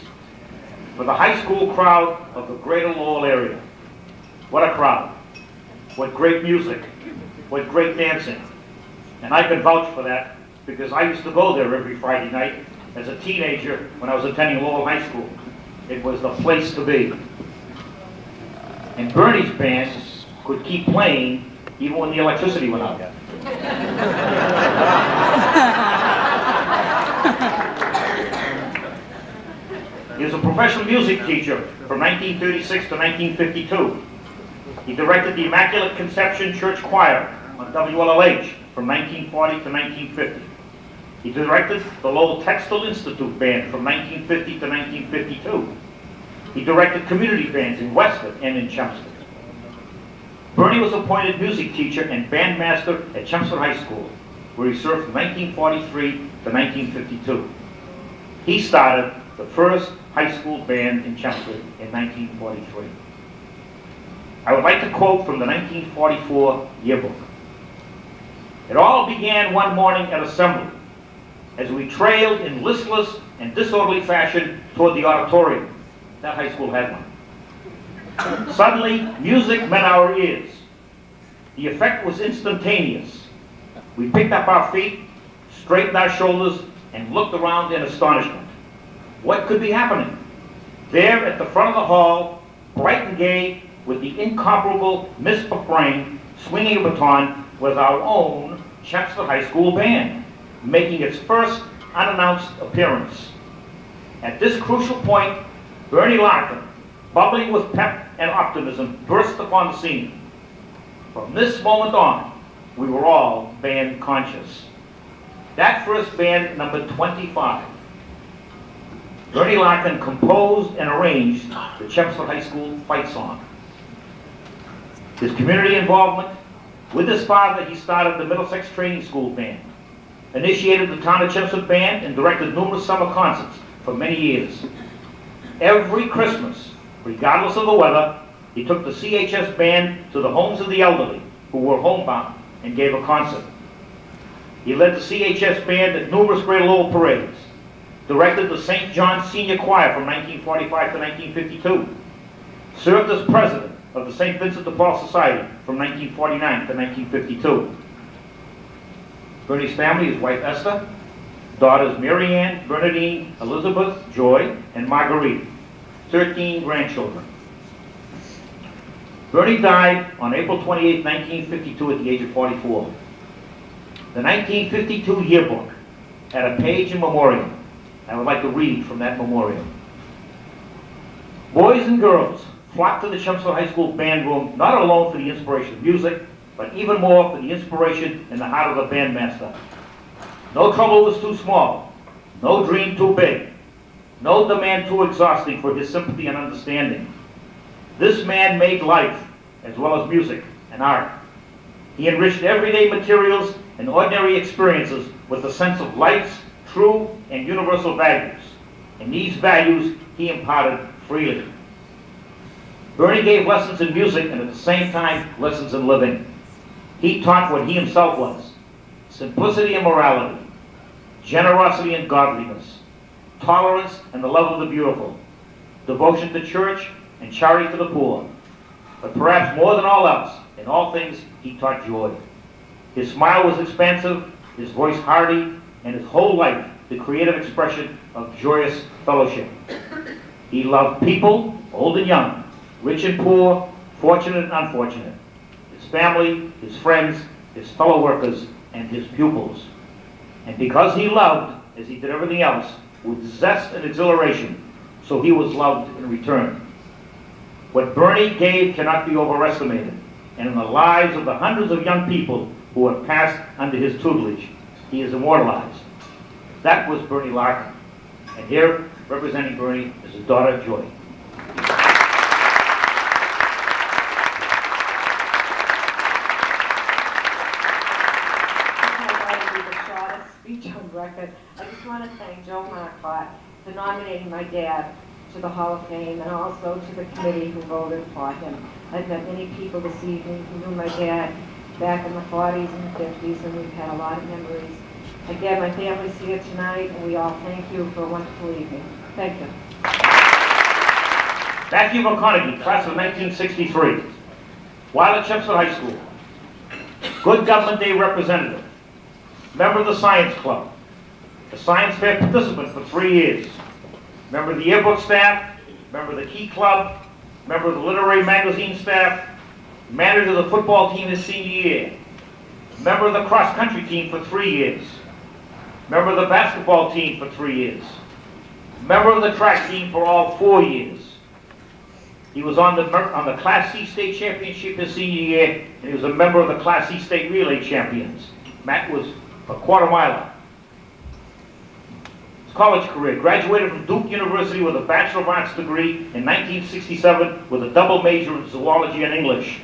For the high school crowd of the greater Lowell area. What a crowd. What great music. What great dancing. And I can vouch for that, because I used to go there every Friday night as a teenager when I was attending Lowell High School. It was the place to be. And Bernie's band could keep playing even when the electricity went out. He was a professional music teacher from 1936 to 1952. He directed the Immaculate Conception Church Choir on WLLH from 1940 to 1950. He directed the Lowell Textile Institute Band from 1950 to 1952. He directed community bands in Westford and in Chelmsford. Bernie was appointed music teacher and bandmaster at Chelmsford High School, where he served from 1943 to 1952. He started the first high school band in Chelmsford in 1943. I would like to quote from the 1944 yearbook. It all began one morning at assembly, as we trailed in listless and disorderly fashion toward the auditorium. That high school had one. Suddenly, music met our ears. The effect was instantaneous. We picked up our feet, straightened our shoulders, and looked around in astonishment. What could be happening? There at the front of the hall, bright and gay, with the incomparable Miss Pafrain swinging a baton, was our own Chelmsford High School band, making its first unannounced appearance. At this crucial point, Bernie Larkin, bubbling with pep and optimism, burst upon the scene. From this moment on, we were all band conscious. That first band numbered 25. Bernie Larkin composed and arranged the Chelmsford High School fight song. His community involvement, with his father, he started the Middlesex Training School Band, initiated the Town of Chelmsford Band, and directed numerous summer concerts for many years. Every Christmas, regardless of the weather, He took the CHS band to the homes of the elderly who were homebound and gave a concert. He led the CHS band at numerous Great Lowell parades, directed the St. John's Senior Choir from 1945 to 1952, served as president of the St. Vincent de Paul Society from 1949 to 1952. Bernie's family is wife Esther, daughters Mary Ann, Bernadine, Elizabeth, Joy, and Marguerite, 13 grandchildren. Bernie died on April 28, 1952 at the age of 44. The 1952 yearbook had a page in memoriam. I would like to read from that memorial. Boys and girls flocked to the Chelmsford High School band room not alone for the inspiration of music, but even more for the inspiration in the heart of the bandmaster. No trouble was too small, no dream too big, no demand too exhausting for his sympathy and understanding. This man made life, as well as music and art. He enriched everyday materials and ordinary experiences with a sense of life's true and universal values. And these values he imparted freely. Bernie gave lessons in music and at the same time lessons in living. He taught what he himself was: simplicity and morality, generosity and godliness, tolerance and the love of the beautiful, devotion to church and charity to the poor. But perhaps more than all else, in all things, he taught joy. His smile was expansive, his voice hearty, and his whole life the creative expression of joyous fellowship. He loved people, old and young, rich and poor, fortunate and unfortunate, his family, his friends, his fellow workers, and his pupils. And because he loved, as he did everything else, with zest and exhilaration, so he was loved in return. What Bernie gave cannot be overestimated, and in the lives of the hundreds of young people who have passed under his tutelage, he is immortalized. That was Bernie Larkin. And here, representing Bernie, is his daughter, Joy. On record. I just want to thank Joe Marcotte for nominating my dad to the Hall of Fame and also to the committee who voted for him. I've met many people this evening who knew my dad back in the 40s and the 50s, and we've had a lot of memories. Again, my family's here tonight, and we all thank you for a wonderful evening. Thank you. Matthew McConeghy, class of 1963. While at Chelmsford High School, good government day representative, member of the Science Club, a science fair participant for 3 years, member of the yearbook staff, member of the Key Club, member of the literary magazine staff, manager of the football team his senior year, member of the cross-country team for 3 years, member of the basketball team for 3 years, member of the track team for all 4 years. He was on the Class C state championship his senior year, and he was a member of the Class C state relay champions. Matt was a quarter miler. His college career: graduated from Duke University with a Bachelor of Arts degree in 1967 with a double major in zoology and English.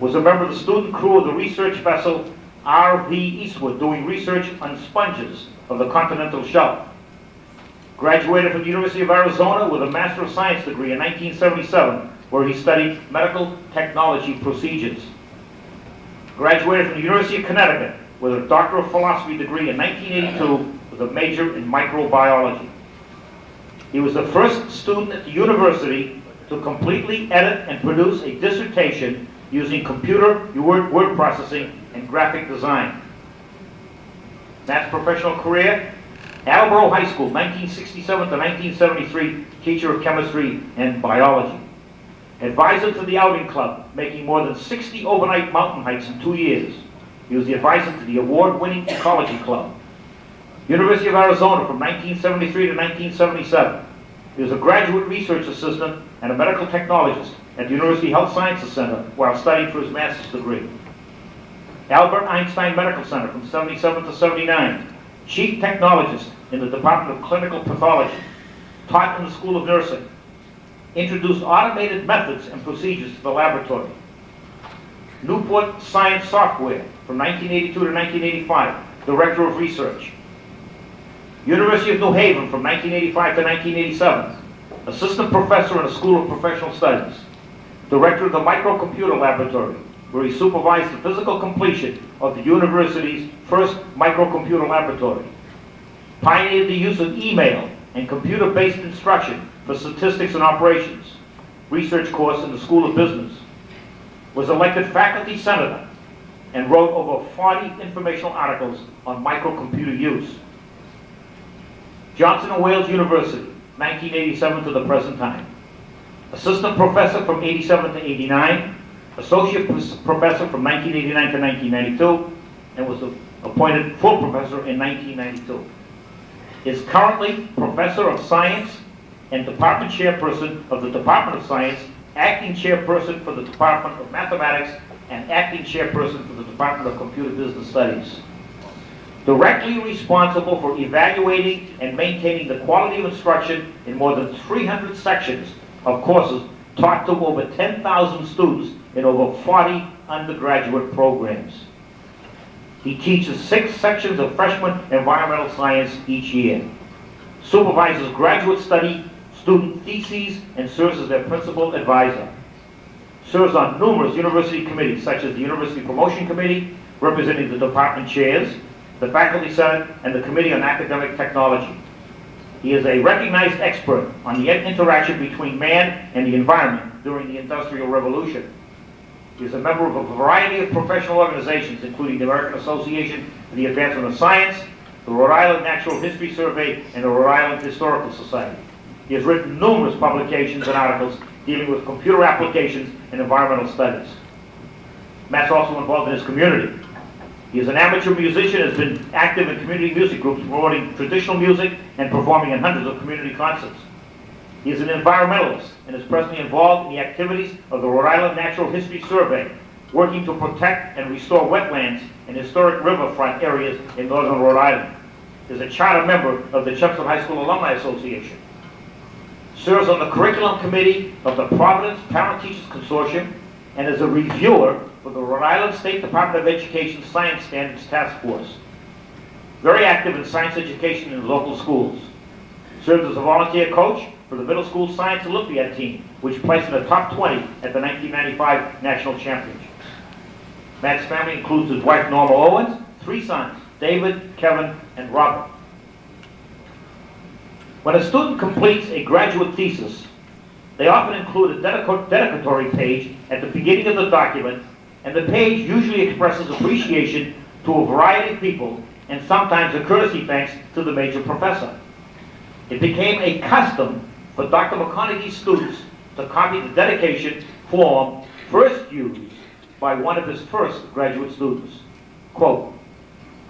Was a member of the student crew of the research vessel R.V. Eastwood, doing research on sponges of the continental shelf. Graduated from the University of Arizona with a Master of Science degree in 1977, where he studied medical technology procedures. Graduated from the University of Connecticut with a Doctor of Philosophy degree in 1982 with a major in microbiology. He was the first student at the university to completely edit and produce a dissertation using computer word processing and graphic design. Matt's professional career: Attleboro High School, 1967 to 1973, teacher of chemistry and biology. Advisor to the Outing Club, making more than 60 overnight mountain hikes in 2 years. He was the advisor to the award-winning Ecology Club. University of Arizona from 1973 to 1977. He was a graduate research assistant and a medical technologist at the University Health Sciences Center while studying for his master's degree. Albert Einstein Medical Center from 77 to 79. Chief technologist in the Department of Clinical Pathology. Taught in the School of Nursing. Introduced automated methods and procedures to the laboratory. Newport Science Software from 1982 to 1985, Director of Research. University of New Haven from 1985 to 1987, Assistant Professor in the School of Professional Studies. Director of the Microcomputer Laboratory, where he supervised the physical completion of the university's first microcomputer laboratory. Pioneered the use of email and computer-based instruction for statistics and operations. Research course in the School of Business. Was elected faculty senator and wrote over 40 informational articles on microcomputer use. Johnson & Wales University, 1987 to the present time. Assistant professor from 87 to 89, associate professor from 1989 to 1992, and was appointed full professor in 1992. Is currently professor of science and department chairperson of the Department of Science, acting chairperson for the Department of Mathematics, and acting chairperson for the Department of Computer Business Studies. Directly responsible for evaluating and maintaining the quality of instruction in more than 300 sections of courses taught to over 10,000 students in over 40 undergraduate programs. He teaches 6 sections of freshman environmental science each year. Supervises graduate study student theses and serves as their principal advisor. Serves on numerous university committees, such as the University Promotion Committee, representing the department chairs, the Faculty Senate, and the Committee on Academic Technology. He is a recognized expert on the interaction between man and the environment during the Industrial Revolution. He is a member of a variety of professional organizations, including the American Association for the Advancement of Science, the Rhode Island Natural History Survey, and the Rhode Island Historical Society. He has written numerous publications and articles dealing with computer applications and environmental studies. Matt's also involved in his community. He is an amateur musician, has been active in community music groups, promoting traditional music and performing in hundreds of community concerts. He is an environmentalist and is presently involved in the activities of the Rhode Island Natural History Survey, working to protect and restore wetlands and historic riverfront areas in northern Rhode Island. He is a charter member of the Chelmsford High School Alumni Association. Serves on the curriculum committee of the Providence Parent-Teachers Consortium and is a reviewer for the Rhode Island State Department of Education Science Standards Task Force. Very active in science education in local schools. Served as a volunteer coach for the middle school science Olympiad team, which placed in the top 20 at the 1995 National Championships. Matt's family includes his wife Norma Owens, 3 sons, David, Kevin, and Robert. When a student completes a graduate thesis, they often include a dedicatory page at the beginning of the document, and the page usually expresses appreciation to a variety of people and sometimes a courtesy thanks to the major professor. It became a custom for Dr. McConeghy's students to copy the dedication form first used by one of his first graduate students. Quote,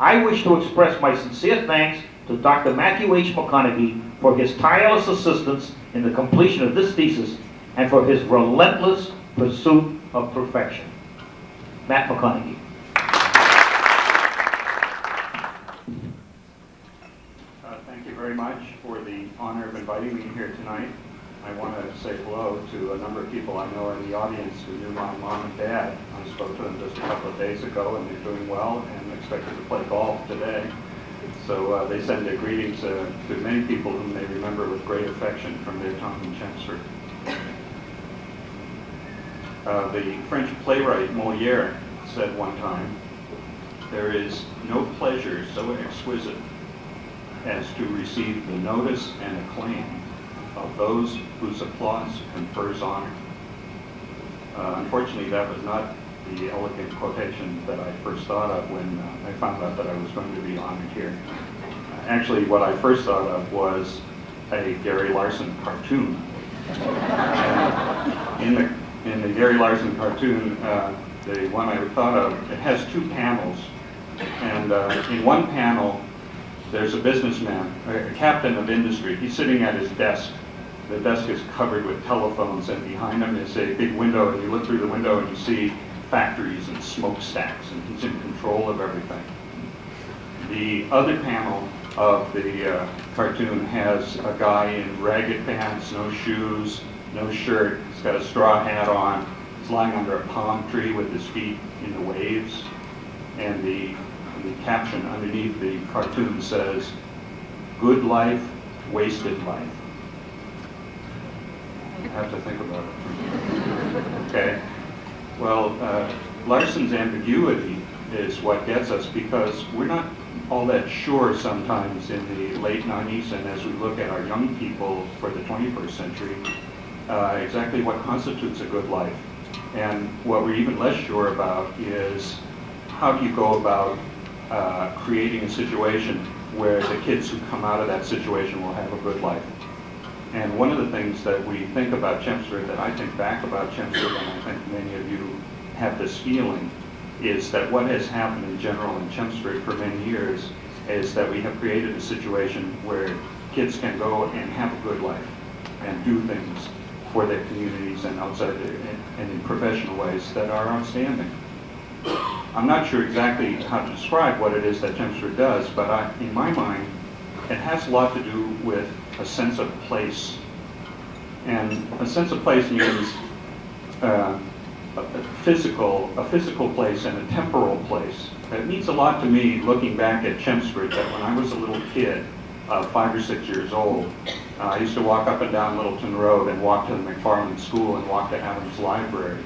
"I wish to express my sincere thanks to Dr. Matthew H. McConeghy for his tireless assistance in the completion of this thesis and for his relentless pursuit of perfection." Matt McConeghy. Thank you very much for the honor of inviting me here tonight. I want to say hello to a number of people I know in the audience who knew my mom and dad. I spoke to them just a couple of days ago, and they're doing well and expected to play golf today. So they send their greetings to many people whom they remember with great affection from their time in Chelmsford. The French playwright Molière said one time, "There is no pleasure so exquisite as to receive the notice and acclaim of those whose applause confers honor." Unfortunately, that was not the elegant quotation that I first thought of when I found out that I was going to be honored here. Actually, what I first thought of was a Gary Larson cartoon. And in the Gary Larson cartoon, the one I thought of, it has 2 panels. And in one panel, there's a businessman, a captain of industry. He's sitting at his desk. The desk is covered with telephones, and behind him is a big window, and you look through the window and you see factories and smokestacks, and he's in control of everything. The other panel of the cartoon has a guy in ragged pants, no shoes, no shirt. He's got a straw hat on. He's lying under a palm tree with his feet in the waves. And the caption underneath the cartoon says, "Good life, wasted life." I have to think about it. Well, Larson's ambiguity is what gets us, because we're not all that sure sometimes in the late 90s and as we look at our young people for the 21st century, exactly what constitutes a good life. And what we're even less sure about is how do you go about creating a situation where the kids who come out of that situation will have a good life. And one of the things that we think about Chelmsford, that I think back about Chelmsford, and I think many of you have this feeling, is that what has happened in general in Chelmsford for many years is that we have created a situation where kids can go and have a good life and do things for their communities and outside and in professional ways that are outstanding. I'm not sure exactly how to describe what it is that Chelmsford does, but in my mind, it has a lot to do with a sense of place. And a sense of place means a physical place and a temporal place. It means a lot to me looking back at Chelmsford, that when I was a little kid, 5 or 6 years old, I used to walk up and down Littleton Road and walk to the McFarland School and walk to Adams Library.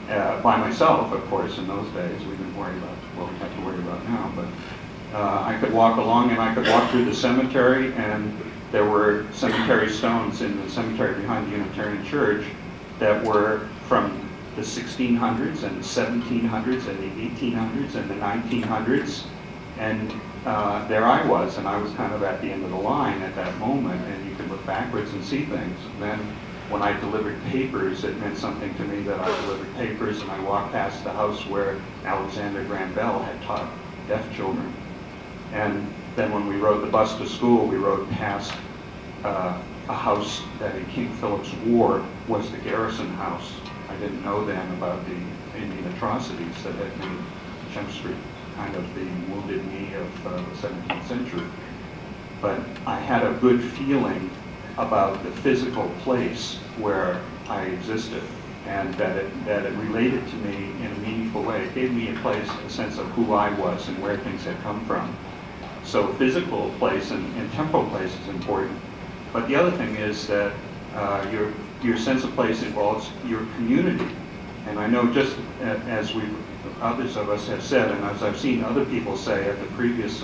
By myself, of course, in those days. We didn't worry about what we have to worry about now, but I could walk along and I could walk through the cemetery, and there were cemetery stones in the cemetery behind the Unitarian Church that were from the 1600s and the 1700s and the 1800s and the 1900s, and there I was, and I was kind of at the end of the line at that moment, and you could look backwards and see things. And then when I delivered papers, it meant something to me that I delivered papers, and I walked past the house where Alexander Graham Bell had taught deaf children. And then when we rode the bus to school, we rode past a house that in King Philip's War was the garrison house. I didn't know then about the Indian atrocities that had made Chelmsford kind of the wounded knee of the 17th century. But I had a good feeling about the physical place where I existed, and that it related to me in a meaningful way. It gave me a sense of who I was and where things had come from. So physical place and temporal place is important. But the other thing is that your sense of place involves your community. And I know, just as others of us have said, and as I've seen other people say at the previous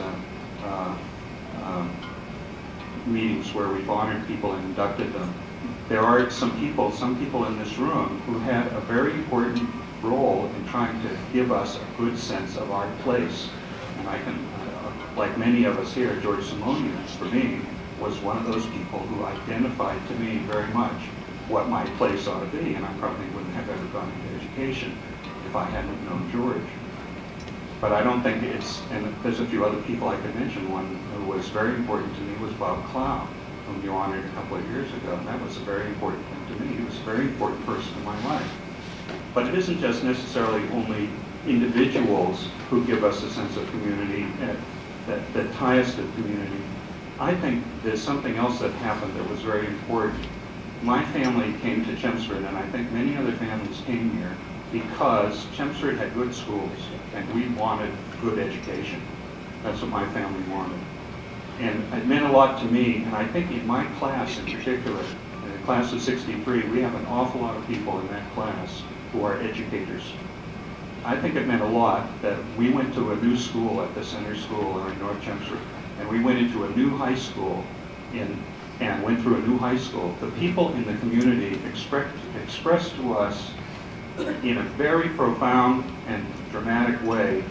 meetings where we've honored people and inducted them, there are some people in this room who had a very important role in trying to give us a good sense of our place. And I can, like many of us here, George Simonians, for me, was one of those people who identified to me very much what my place ought to be, and I probably wouldn't have ever gone into education if I hadn't known George. But I don't think and there's a few other people I could mention. One who was very important to me was Bob Clow, whom you honored a couple of years ago, and that was a very important thing to me. He was a very important person in my life. But it isn't just necessarily only individuals who give us a sense of community that tie us to the community. I think there's something else that happened that was very important. My family came to Chelmsford, and I think many other families came here because Chelmsford had good schools, and we wanted good education. That's what my family wanted. And it meant a lot to me, and I think in my class in particular, in the class of 63, we have an awful lot of people in that class who are educators. I think it meant a lot that we went to a new school at the Center School or in North Chelmsford, and we went into a new high school and went through a new high school. The people in the community expressed to us in a very profound and dramatic way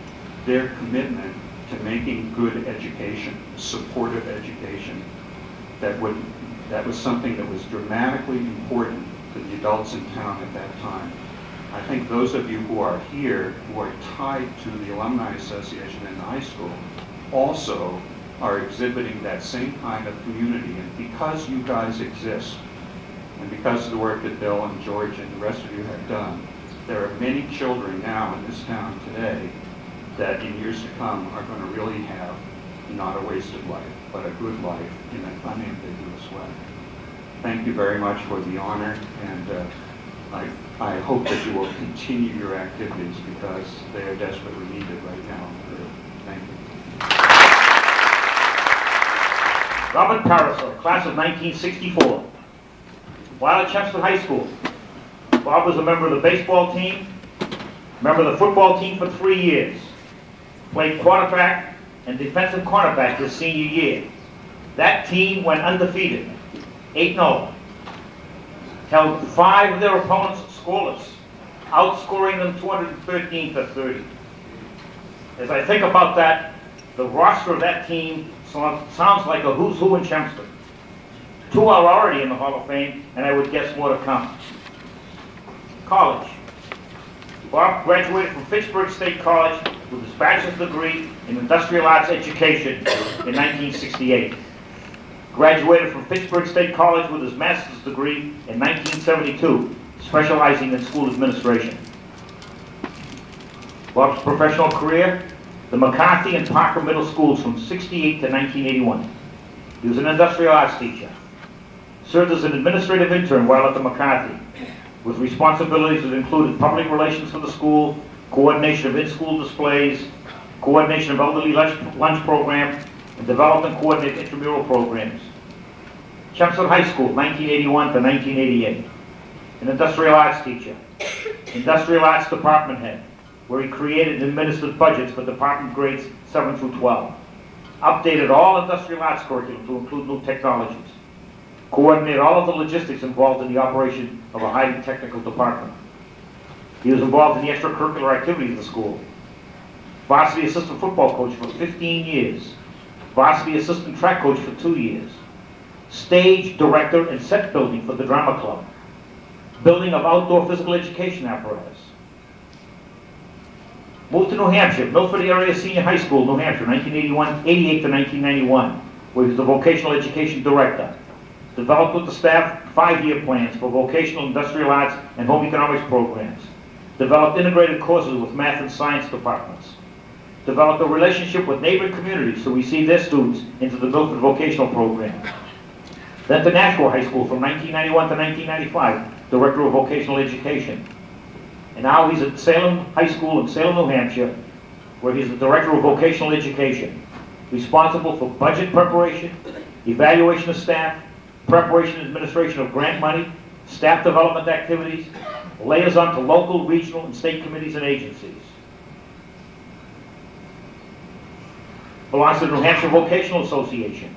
their commitment to making good education, supportive education. That was something that was dramatically important to the adults in town at that time. I think those of you who are here, who are tied to the Alumni Association in the high school, also are exhibiting that same kind of community. And because you guys exist, and because of the work that Bill and George and the rest of you have done, there are many children now in this town today that in years to come are going to really have not a wasted life, but a good life in an unambiguous way. Thank you very much for the honor, and I hope that you will continue your activities because they are desperately needed right now. Thank you. Robert Pariseau, class of 1964. While at Chelmsford High School, Bob was a member of the baseball team, Member of the football team for 3 years. Played quarterback and defensive cornerback his senior year. That team went undefeated, 8-0. Held 5 of their opponents scoreless, outscoring them 213-30. As I think about that, the roster of that team sounds like a who's who in Chelmsford. 2 are already in the Hall of Fame, and I would guess more to come. College. Bob graduated from Fitchburg State College with his bachelor's degree in industrial arts education in 1968. Graduated from Fitchburg State College with his master's degree in 1972, specializing in school administration. Bob's professional career, the McCarthy and Parker Middle Schools from 68 to 1981. He was an industrial arts teacher. Served as an administrative intern while at the McCarthy, with responsibilities that included public relations for the school, coordination of in-school displays, coordination of elderly lunch program, and develop and coordinate intramural programs. Chelmsford High School, 1981 to 1988. An industrial arts teacher. Industrial arts department head, where he created and administered budgets for department grades 7 through 12. Updated all industrial arts curriculum to include new technologies. Coordinated all of the logistics involved in the operation of a highly technical department. He was involved in the extracurricular activities of the school. Varsity assistant football coach for 15 years. Varsity assistant track coach for 2 years. Stage director and set building for the drama club. Building of outdoor physical education apparatus. Moved to New Hampshire, Milford Area Senior High School, New Hampshire, 1988 to 1991, where he was the vocational education director. Developed with the staff 5-year plans for vocational, industrial arts, and home economics programs. Developed integrated courses with math and science departments. Developed a relationship with neighboring communities to receive their students into the Milford vocational program. Then to Nashua High School from 1991 to 1995, Director of Vocational Education. And now he's at Salem High School in Salem, New Hampshire, where he's the Director of Vocational Education, responsible for budget preparation, evaluation of staff, preparation and administration of grant money, staff development activities, liaison to local, regional, and state committees and agencies. Belongs to the New Hampshire Vocational Association,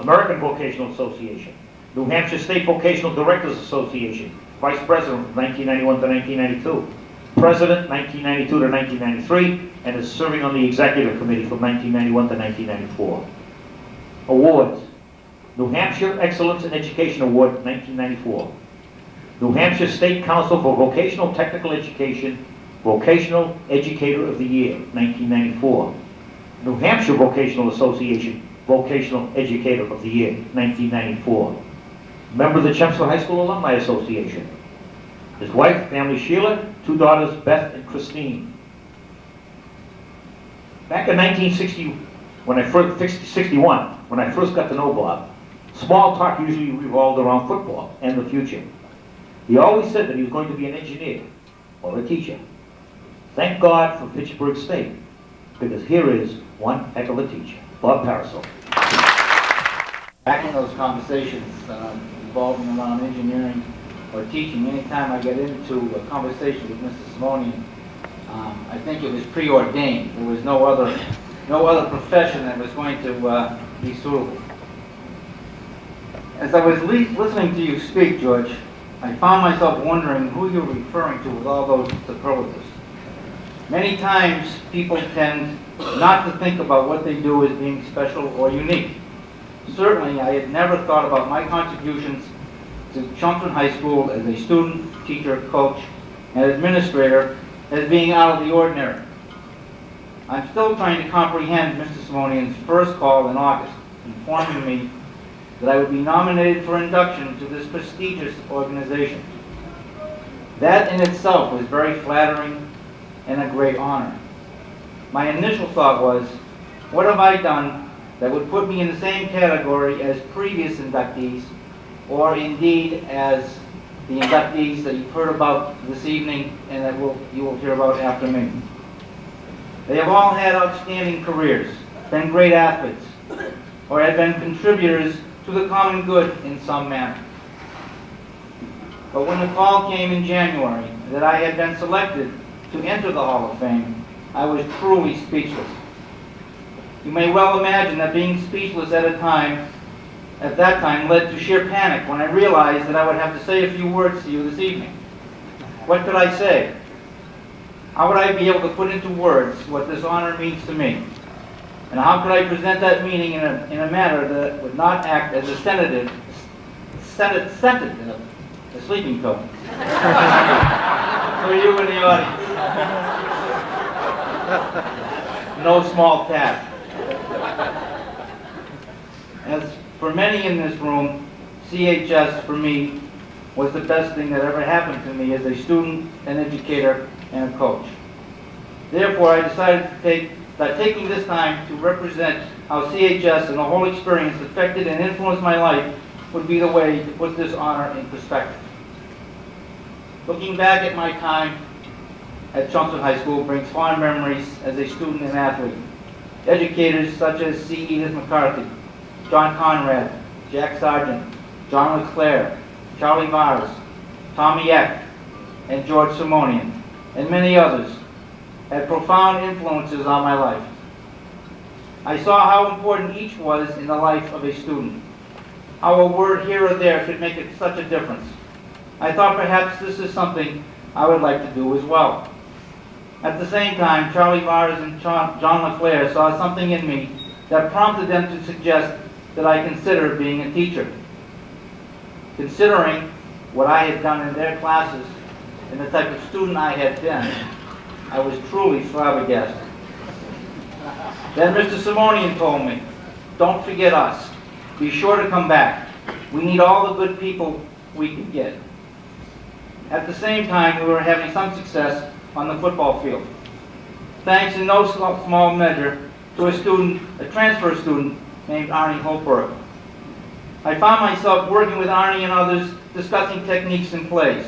American Vocational Association, New Hampshire State Vocational Directors Association, Vice President from 1991 to 1992, President 1992 to 1993, and is serving on the Executive Committee from 1991 to 1994. Awards. New Hampshire Excellence in Education Award, 1994. New Hampshire State Council for Vocational Technical Education, Vocational Educator of the Year, 1994. New Hampshire Vocational Association, Vocational Educator of the Year, 1994. Member of the Chelmsford High School Alumni Association. His wife, family Sheila, 2 daughters, Beth and Christine. Back in 1961, when I first got to know Bob, small talk usually revolved around football and the future. He always said that he was going to be an engineer or a teacher. Thank God for Fitchburg State, because here is one heck of a teacher, Bob Pariseau. Back in those conversations involving around engineering or teaching, anytime I get into a conversation with Mr. Simonian, I think it was preordained. There was no other profession that was going to be suitable. As I was listening to you speak, George, I found myself wondering who you're referring to with all those superlatives. Many times people tend not to think about what they do as being special or unique. Certainly, I had never thought about my contributions to Chelmsford High School as a student, teacher, coach, and administrator as being out of the ordinary. I'm still trying to comprehend Mr. Simonian's first call in August, informing me that I would be nominated for induction to this prestigious organization. That in itself was very flattering and a great honor. My initial thought was, what have I done that would put me in the same category as previous inductees, or indeed as the inductees that you've heard about this evening and that you will hear about after me. They have all had outstanding careers, been great athletes, or have been contributors to the common good in some manner. But when the call came in January that I had been selected to enter the Hall of Fame, I was truly speechless. You may well imagine that being speechless at that time led to sheer panic when I realized that I would have to say a few words to you this evening. What could I say? How would I be able to put into words what this honor means to me? And how could I present that meaning in a manner that would not act as a sedative, a sleeping pill? For you in the audience. No small task. As for many in this room, CHS for me was the best thing that ever happened to me as a student, an educator, and a coach. Therefore, I decided that taking this time to represent how CHS and the whole experience affected and influenced my life would be the way to put this honor in perspective. Looking back at my time at Chelmsford High School brings fond memories as a student and athlete. Educators such as C. Edith McCarthy, John Conrad, Jack Sargent, John LeClaire, Charlie Mars, Tommy Eck, and George Simonian, and many others, had profound influences on my life. I saw how important each was in the life of a student, how a word here or there could make such a difference. I thought perhaps this is something I would like to do as well. At the same time, Charlie Mars and John LeClaire saw something in me that prompted them to suggest that I consider being a teacher. Considering what I had done in their classes and the type of student I had been, I was truly flabbergasted. Then Mr. Simonian told me, "Don't forget us. Be sure to come back. We need all the good people we can get." At the same time, we were having some success on the football field, thanks in no small measure to a transfer student named Arnie Holbrook. I found myself working with Arnie and others discussing techniques and plays.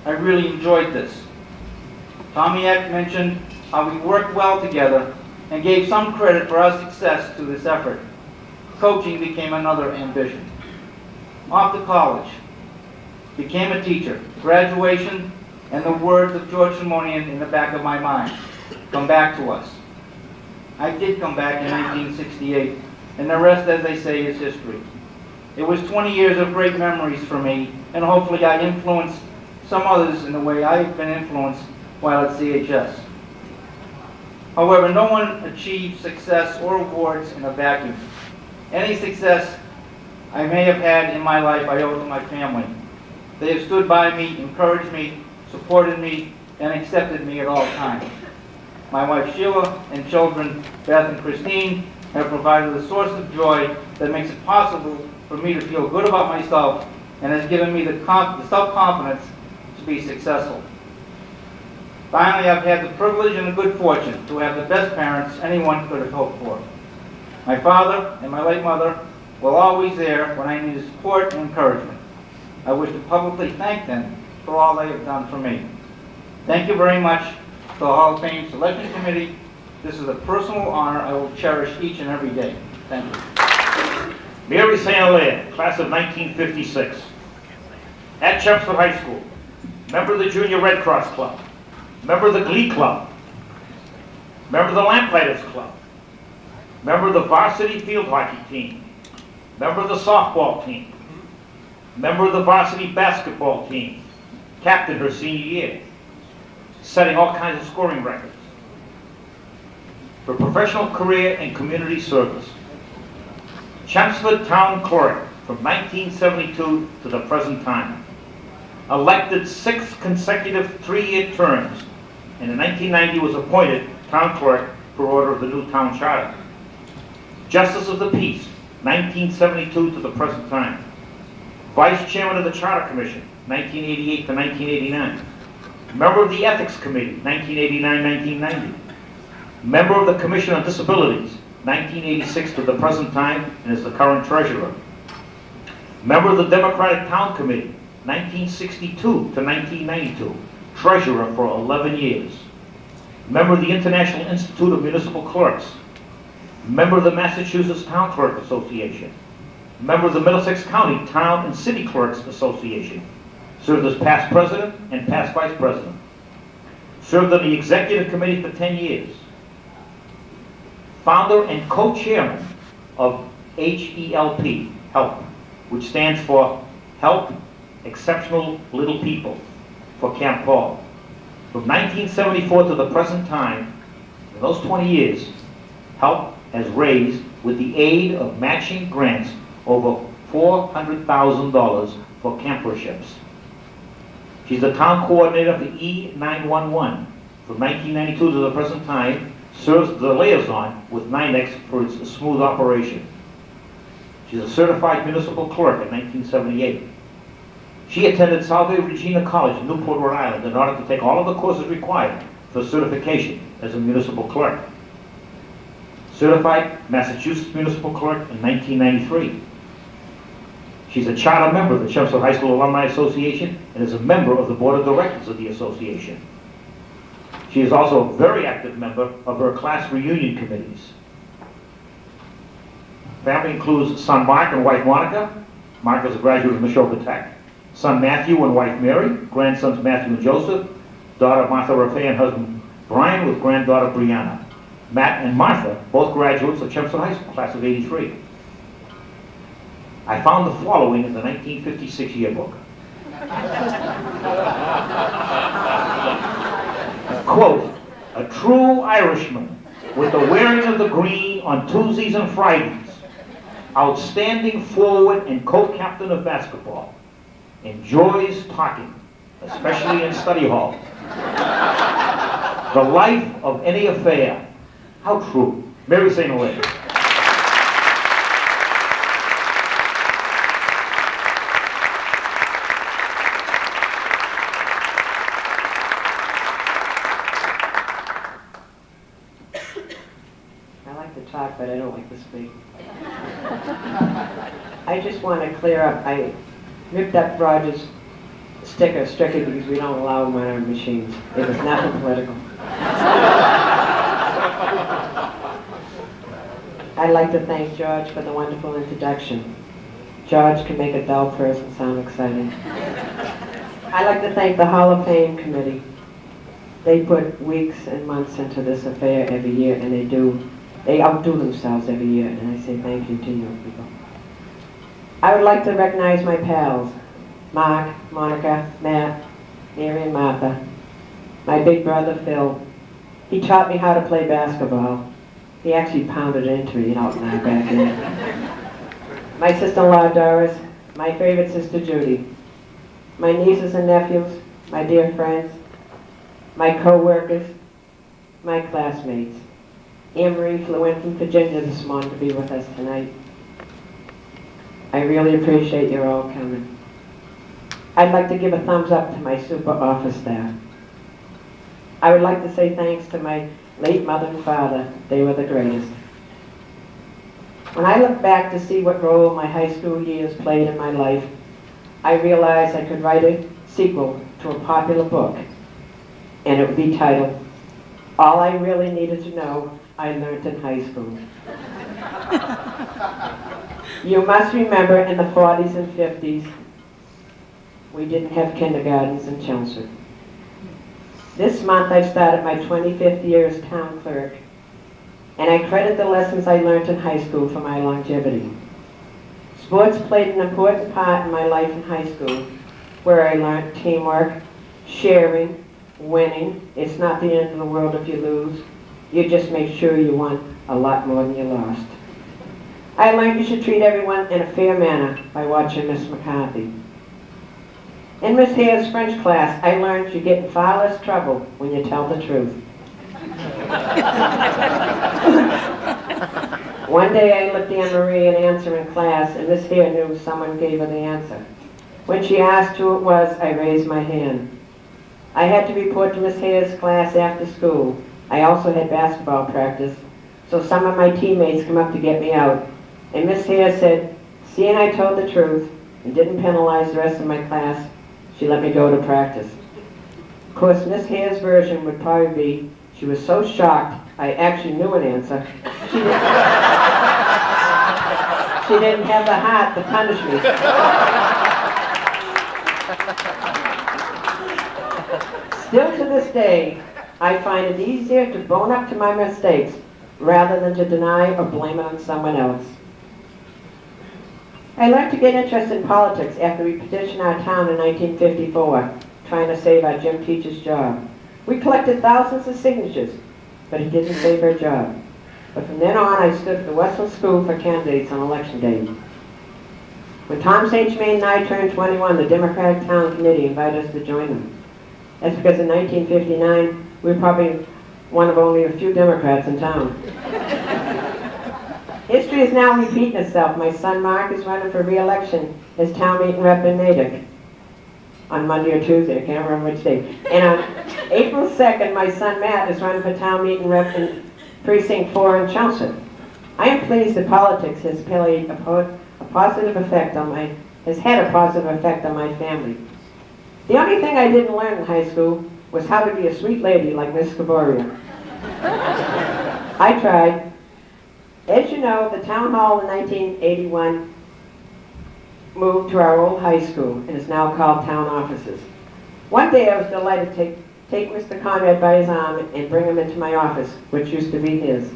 I really enjoyed this. Tommy Eck mentioned how we worked well together and gave some credit for our success to this effort. Coaching became another ambition. Off to college, became a teacher, graduation, and the words of George Simonian in the back of my mind, "Come back to us." I did come back in 1968, and the rest, as they say, is history. It was 20 years of great memories for me, and hopefully I influenced some others in the way I've been influenced while at CHS. However, no one achieves success or awards in a vacuum. Any success I may have had in my life I owe to my family. They have stood by me, encouraged me, supported me, and accepted me at all times. My wife Sheila and children Beth and Christine have provided a source of joy that makes it possible for me to feel good about myself and has given me the self-confidence to be successful. Finally, I've had the privilege and the good fortune to have the best parents anyone could have hoped for. My father and my late mother were always there when I needed support and encouragement. I wish to publicly thank them for all they have done for me. Thank you very much to the Hall of Fame Selection Committee. This is a personal honor I will cherish each and every day. Thank you. Mary St. Hilaire, class of 1956. At Chelmsford High School, member of the Junior Red Cross Club, member of the Glee Club, member of the Lamplighters Club, member of the varsity field hockey team, member of the softball team, member of the varsity basketball team, captain her senior year, setting all kinds of scoring records. For professional career and community service, Chelmsford Town Clerk from 1972 to the present time. Elected 6 consecutive 3-year terms, and in 1990 was appointed Town Clerk per order of the new town charter. Justice of the Peace, 1972 to the present time. Vice Chairman of the Charter Commission, 1988 to 1989. Member of the Ethics Committee, 1989-1990. Member of the Commission on Disabilities, 1986 to the present time, and is the current treasurer. Member of the Democratic Town Committee, 1962 to 1992, treasurer for 11 years. Member of the International Institute of Municipal Clerks. Member of the Massachusetts Town Clerk Association. Member of the Middlesex County Town and City Clerks Association. Served as past president and past vice president. served on the executive committee for 10 years. Founder and co-chairman of HELP, HELP, which stands for Help Exceptional Little People for Camp Paul. From 1974 to the present time, in those 20 years, HELP has raised, with the aid of matching grants, over $400,000 for camperships. She's the town coordinator for E911. From 1992 to the present time, serves the liaison with NYNEX for its smooth operation. She's a certified municipal clerk in 1978. She attended Salve Regina College in Newport, Rhode Island in order to take all of the courses required for certification as a municipal clerk. Certified Massachusetts municipal clerk in 1993. She's a charter member of the Chelmsford High School Alumni Association and is a member of the board of directors of the association. She is also a very active member of her class reunion committees. Family includes son Mark and wife Monica. Mark is a graduate of Neshoba Tech. Son Matthew and wife Mary. Grandsons Matthew and Joseph. Daughter Martha Raffay and husband Brian with granddaughter Brianna. Matt and Martha, both graduates of Chelmsford High School, class of '83. I found the following in the 1956 yearbook. Quote, a true Irishman with the wearing of the green on Tuesdays and Fridays, outstanding forward and co-captain of basketball, enjoys talking, especially in study hall. The life of any affair. How true. Mary St. Hilaire. Talk, but I don't like to speak. I just want to clear up. I ripped up Roger's sticker strictly because we don't allow them on our machines. It was nothing political. I'd like to thank George for the wonderful introduction. George can make a dull person sound exciting. I'd like to thank the Hall of Fame committee. They put weeks and months into this affair every year, and they outdo themselves every year, and I say thank you to you people. I would like to recognize my pals, Mark, Monica, Matt, Mary, and Martha. My big brother, Phil. He taught me how to play basketball. He actually pounded it into me out in our backyard. My sister-in-law, Doris. My favorite sister, Judy. My nieces and nephews, my dear friends, my co-workers, my classmates. Anne-Marie flew in from Virginia this morning to be with us tonight. I really appreciate you all coming. I'd like to give a thumbs up to my super office staff. I would like to say thanks to my late mother and father. They were the greatest. When I look back to see what role my high school years played in my life, I realized I could write a sequel to a popular book, and it would be titled, All I Really Needed to Know I Learned in High School. You must remember in the 40s and 50s, we didn't have kindergartens in Chelmsford. This month I started my 25th year as town clerk, and I credit the lessons I learned in high school for my longevity. Sports played an important part in my life in high school, where I learned teamwork, sharing, winning. It's not the end of the world if you lose. You just make sure you won a lot more than you lost. I learned you should treat everyone in a fair manner by watching Miss McCarthy. In Miss Hare's French class, I learned you get in far less trouble when you tell the truth. One day I looked Anne-Marie an answer in class, and Miss Hare knew someone gave her the answer. When she asked who it was, I raised my hand. I had to report to Miss Hare's class after school. I also had basketball practice, so some of my teammates come up to get me out. And Miss Hare said, seeing I told the truth and didn't penalize the rest of my class, she let me go to practice. Of course, Miss Hare's version would probably be, she was so shocked I actually knew an answer. She didn't have the heart to punish me. Still to this day, I find it easier to own up to my mistakes rather than to deny or blame it on someone else. I learned to get interested in politics after we petitioned our town in 1954, trying to save our gym teacher's job. We collected thousands of signatures, but it didn't save her job. But from then on, I stood for the Westland School for candidates on election day. When Tom St. Germain and I turned 21, the Democratic Town Committee invited us to join them. That's because in 1959, we were probably one of only a few Democrats in town. History is now repeating itself. My son Mark is running for re-election as town meeting rep in Natick on Monday or Tuesday, I can't remember which day. And on April 2nd, my son Matt is running for town meeting rep in Precinct 4 in Chelmsford. I am pleased that politics has played a positive effect on has had a positive effect on my family. The only thing I didn't learn in high school was how to be a sweet lady like Miss Scoboria. I tried. As you know, the town hall in 1981 moved to our old high school and is now called town offices. One day I was delighted to take Mr. Conrad by his arm and bring him into my office, which used to be his.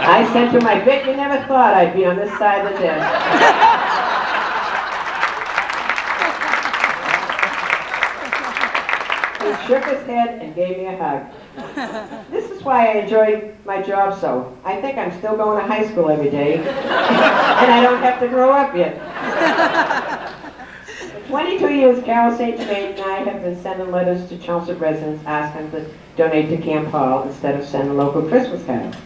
I said to him, I bet you never thought I'd be on this side of the desk. He shook his head and gave me a hug. This is why I enjoy my job so. I think I'm still going to high school every day, and I don't have to grow up yet. For 22 years, Carol St. Germain and I have been sending letters to Chelmsford residents asking them to donate to Camp Hall instead of sending local Christmas cards.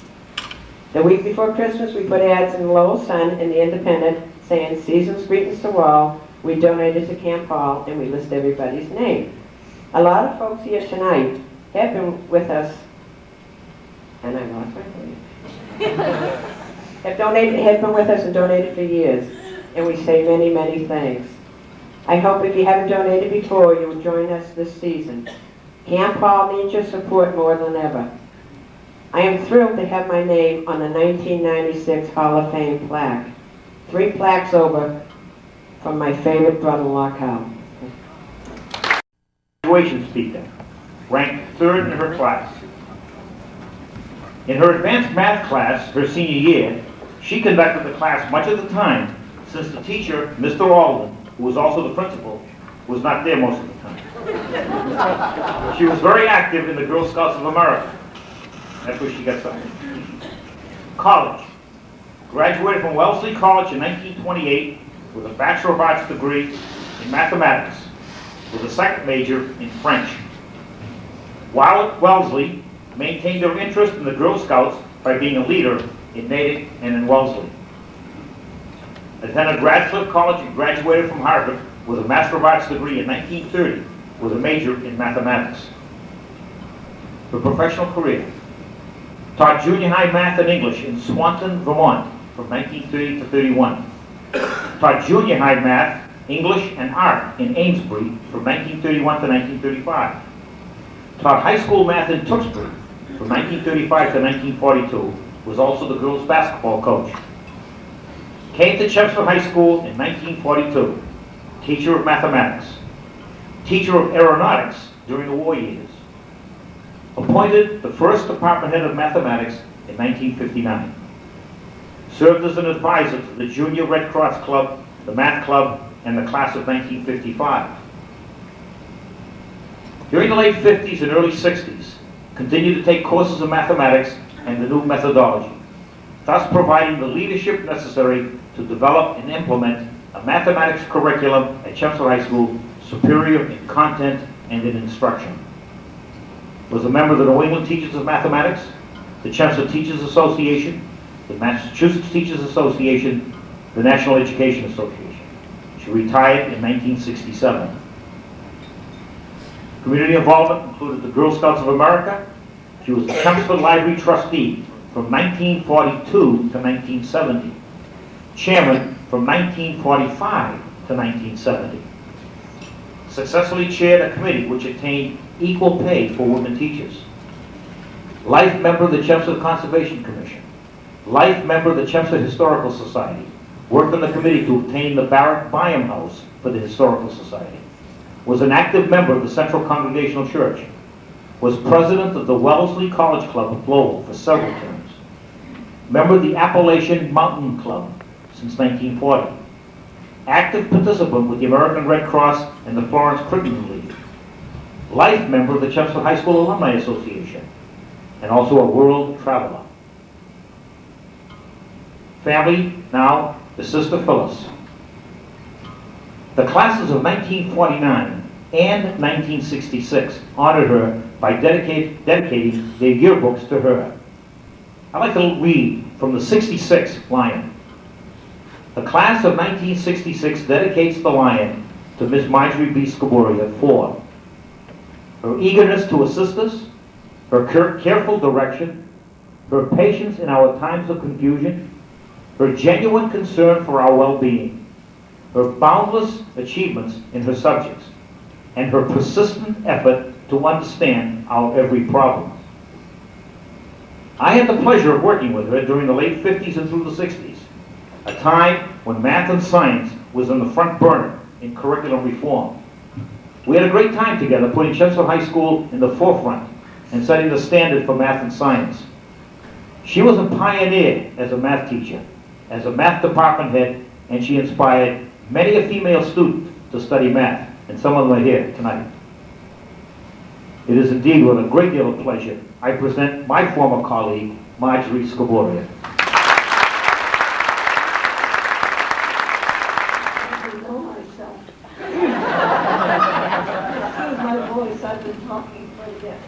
The week before Christmas, we put ads in the Lowell Sun and the Independent saying, "Season's greetings to all. We donated to Camp Hall," and we list everybody's name. A lot of folks here tonight have been with us, and I lost my place. have been with us and donated for years, and we say many, many thanks. I hope if you haven't donated before, you'll join us this season. Camp Hall needs your support more than ever. I am thrilled to have my name on the 1996 Hall of Fame plaque. 3 plaques over from my favorite brother-in-law, Carl. Graduation speaker, ranked 3rd in her class. In her advanced math class, her senior year, she conducted the class much of the time since the teacher, Mr. Alden, who was also the principal, was not there most of the time. She was very active in the Girl Scouts of America. That's where she got started. College. Graduated from Wellesley College in 1928 with a Bachelor of Arts degree in mathematics with a second major in French. While at Wellesley, maintained her interest in the Girl Scouts by being a leader in Natick and in Wellesley. Attended Radcliffe College and graduated from Harvard with a Master of Arts degree in 1930 with a major in mathematics. Her professional career. Taught junior high math and English in Swanton, Vermont from 1930 to 31. Taught junior high math, English, and art in Amesbury from 1931 to 1935. Taught high school math in Tewksbury from 1935 to 1942. Was also the girls' basketball coach. Came to Chelmsford High School in 1942. Teacher of mathematics. Teacher of aeronautics during the war years. Appointed the first department head of mathematics in 1959. Served as an advisor to the Junior Red Cross Club, the Math Club, and the class of 1955. During the late 50s and early 60s, continued to take courses in mathematics and the new methodology, thus providing the leadership necessary to develop and implement a mathematics curriculum at Chelmsford High School, superior in content and in instruction. Was a member of the New England Teachers of Mathematics, the Chelmsford Teachers Association, the Massachusetts Teachers Association, the National Education Association. She retired in 1967. Community involvement included the Girl Scouts of America. She was the Chelmsford Library trustee from 1942 to 1970. Chairman from 1945 to 1970. Successfully chaired a committee which attained equal pay for women teachers. Life member of the Chelmsford Conservation Commission. Life member of the Chelmsford Historical Society. Worked on the committee to obtain the Barrett Byam House for the Historical Society. was an active member of the Central Congregational Church, was president of the Wellesley College Club of Lowell for several terms, member of the Appalachian Mountain Club since 1940, active participant with the American Red Cross and the Florence Crittenden League, life member of the Chelmsford High School Alumni Association, and also a world traveler. Family, now, the sister Phyllis. The classes of 1949 and 1966 honored her by dedicating their yearbooks to her. I'd like to read from the 66 Lion. The class of 1966 dedicates the Lion to Miss Marjorie B. Scoboria for her eagerness to assist us, her careful direction, her patience in our times of confusion, her genuine concern for our well-being, her boundless achievements in her subjects, and her persistent effort to understand our every problem. I had the pleasure of working with her during the late 50s and through the 60s, a time when math and science was on the front burner in curriculum reform. We had a great time together putting Chelmsford High School in the forefront and setting the standard for math and science. She was a pioneer as a math teacher, as a math department head, and she inspired many a female student to study math, and some of them are here tonight. It is indeed with a great deal of pleasure I present my former colleague, Marjorie Scoboria. I know myself. Excuse my voice, I've been talking quite a bit.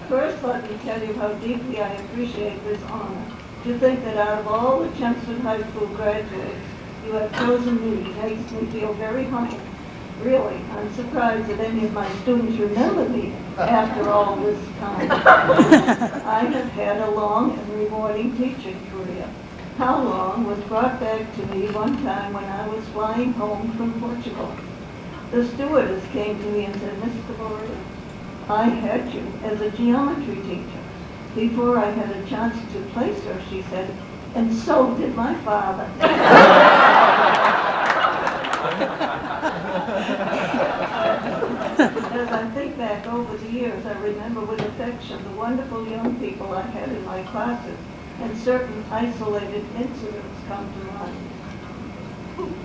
First, let me tell you how deeply I appreciate this honor. To think that out of all the Chelmsford High School graduates, you have chosen me makes me feel very humble. Really, I'm surprised that any of my students remember me after all this time. I have had a long and rewarding teaching career. How long was brought back to me one time when I was flying home from Portugal. The stewardess came to me and said, "Miss Scoboria, I had you as a geometry teacher." Before I had a chance to place her, she said, "And so did my father." As I think back over the years, I remember with affection the wonderful young people I had in my classes, and certain isolated incidents come to mind.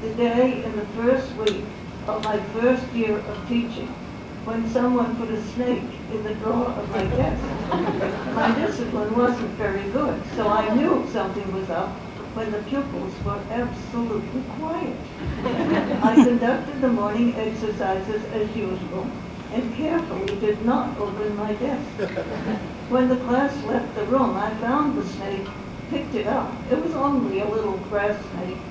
The day in the first week of my first year of teaching, when someone put a snake in the drawer of my desk. My discipline wasn't very good, so I knew something was up when the pupils were absolutely quiet. I conducted the morning exercises as usual and carefully did not open my desk. When the class left the room, I found the snake, picked it up. It was only a little grass snake,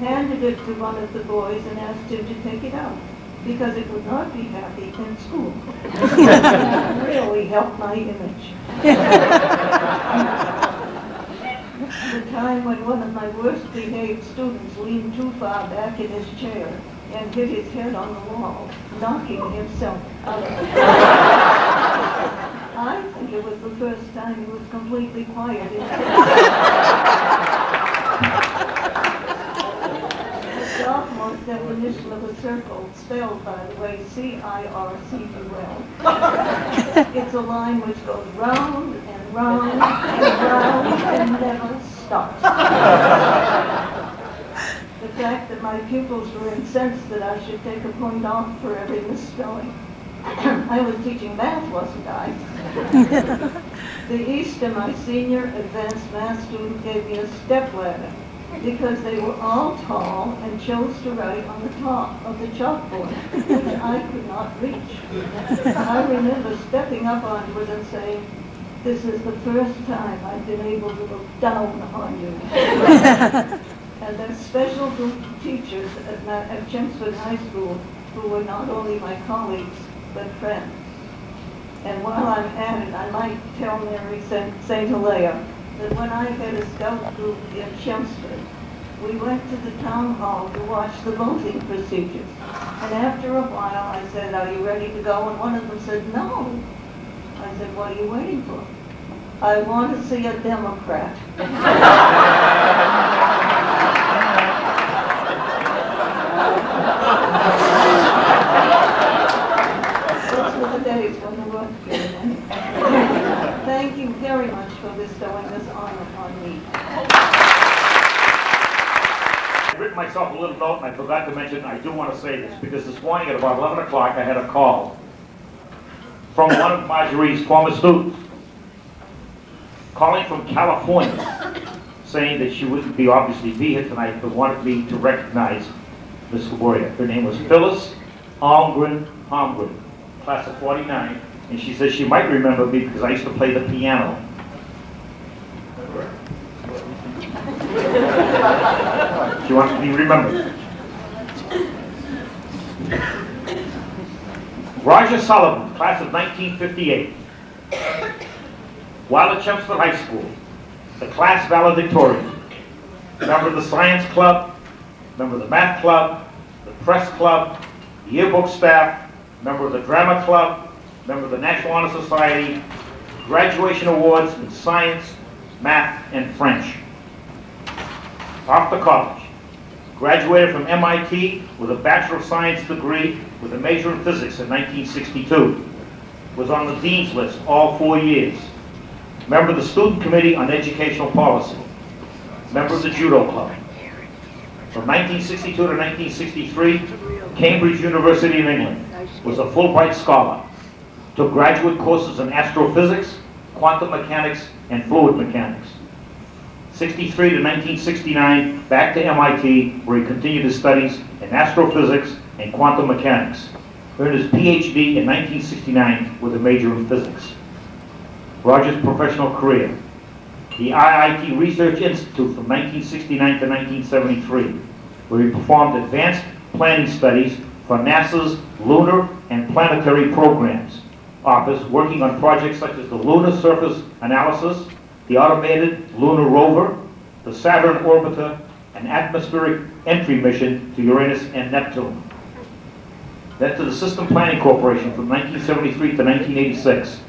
handed it to one of the boys and asked him to take it out, because it would not be happy in school. It really helped my image. The time when one of my worst behaved students leaned too far back in his chair and hit his head on the wall, knocking himself out of the I think it was the first time he was completely quiet in Sophomore's definition of a circle, spelled, by the way, C-I-R-C-U-L. It's a line which goes round and round and round and never stops. The fact that my pupils were incensed that I should take a point off for every misspelling. I was teaching math, wasn't I? The Easter, my senior advanced math student gave me a stepladder because they were all tall and chose to write on the top of the chalkboard, which I could not reach. I remember stepping up onto it and saying, "This is the first time I've been able to look down on you." And that special group of teachers at Chelmsford High School who were not only my colleagues, but friends. And while I'm at it, I might tell Mary St. Hilaire that when I had a scout group in Chelmsford, we went to the town hall to watch the voting procedures. And after a while, I said, "Are you ready to go?" And one of them said, "No." I said, "What are you waiting for?" "I want to see a Democrat." days wasn't worth giving. Thank you very much for bestowing this honor on me. I've written myself a little note, and I forgot to mention, I do want to say this, because this morning at about 11 o'clock, I had a call from one of Marjorie's former students, calling from California, saying that she wouldn't obviously be here tonight, but wanted me to recognize Miss Scoboria. Her name was Phyllis Blomgren, class of 49, and she says she might remember me because I used to play the piano. She wants to be remembered. Roger Sullivan, class of 1958. While at Chelmsford High School, the class valedictorian, member of the science club, member of the math club, the press club, the yearbook staff, member of the drama club, member of the National Honor Society, graduation awards in science, math, and French. After college, graduated from MIT with a Bachelor of Science degree with a major in physics in 1962. Was on the dean's list all 4 years. Member of the Student Committee on Educational Policy. Member of the Judo Club. From 1962 to 1963, Cambridge University in England. Was a Fulbright Scholar. Took graduate courses in astrophysics, quantum mechanics, and fluid mechanics. 63 to 1969, back to MIT, where he continued his studies in astrophysics and quantum mechanics. Earned his PhD in 1969 with a major in physics. Roger's professional career. The IIT Research Institute from 1969 to 1973, where he performed advanced planning studies for NASA's lunar and planetary programs office, working on projects such as the Lunar Surface Analysis, the Automated Lunar Rover, the Saturn Orbiter, and Atmospheric Entry Mission to Uranus and Neptune. Then to the System Planning Corporation from 1973 to 1986.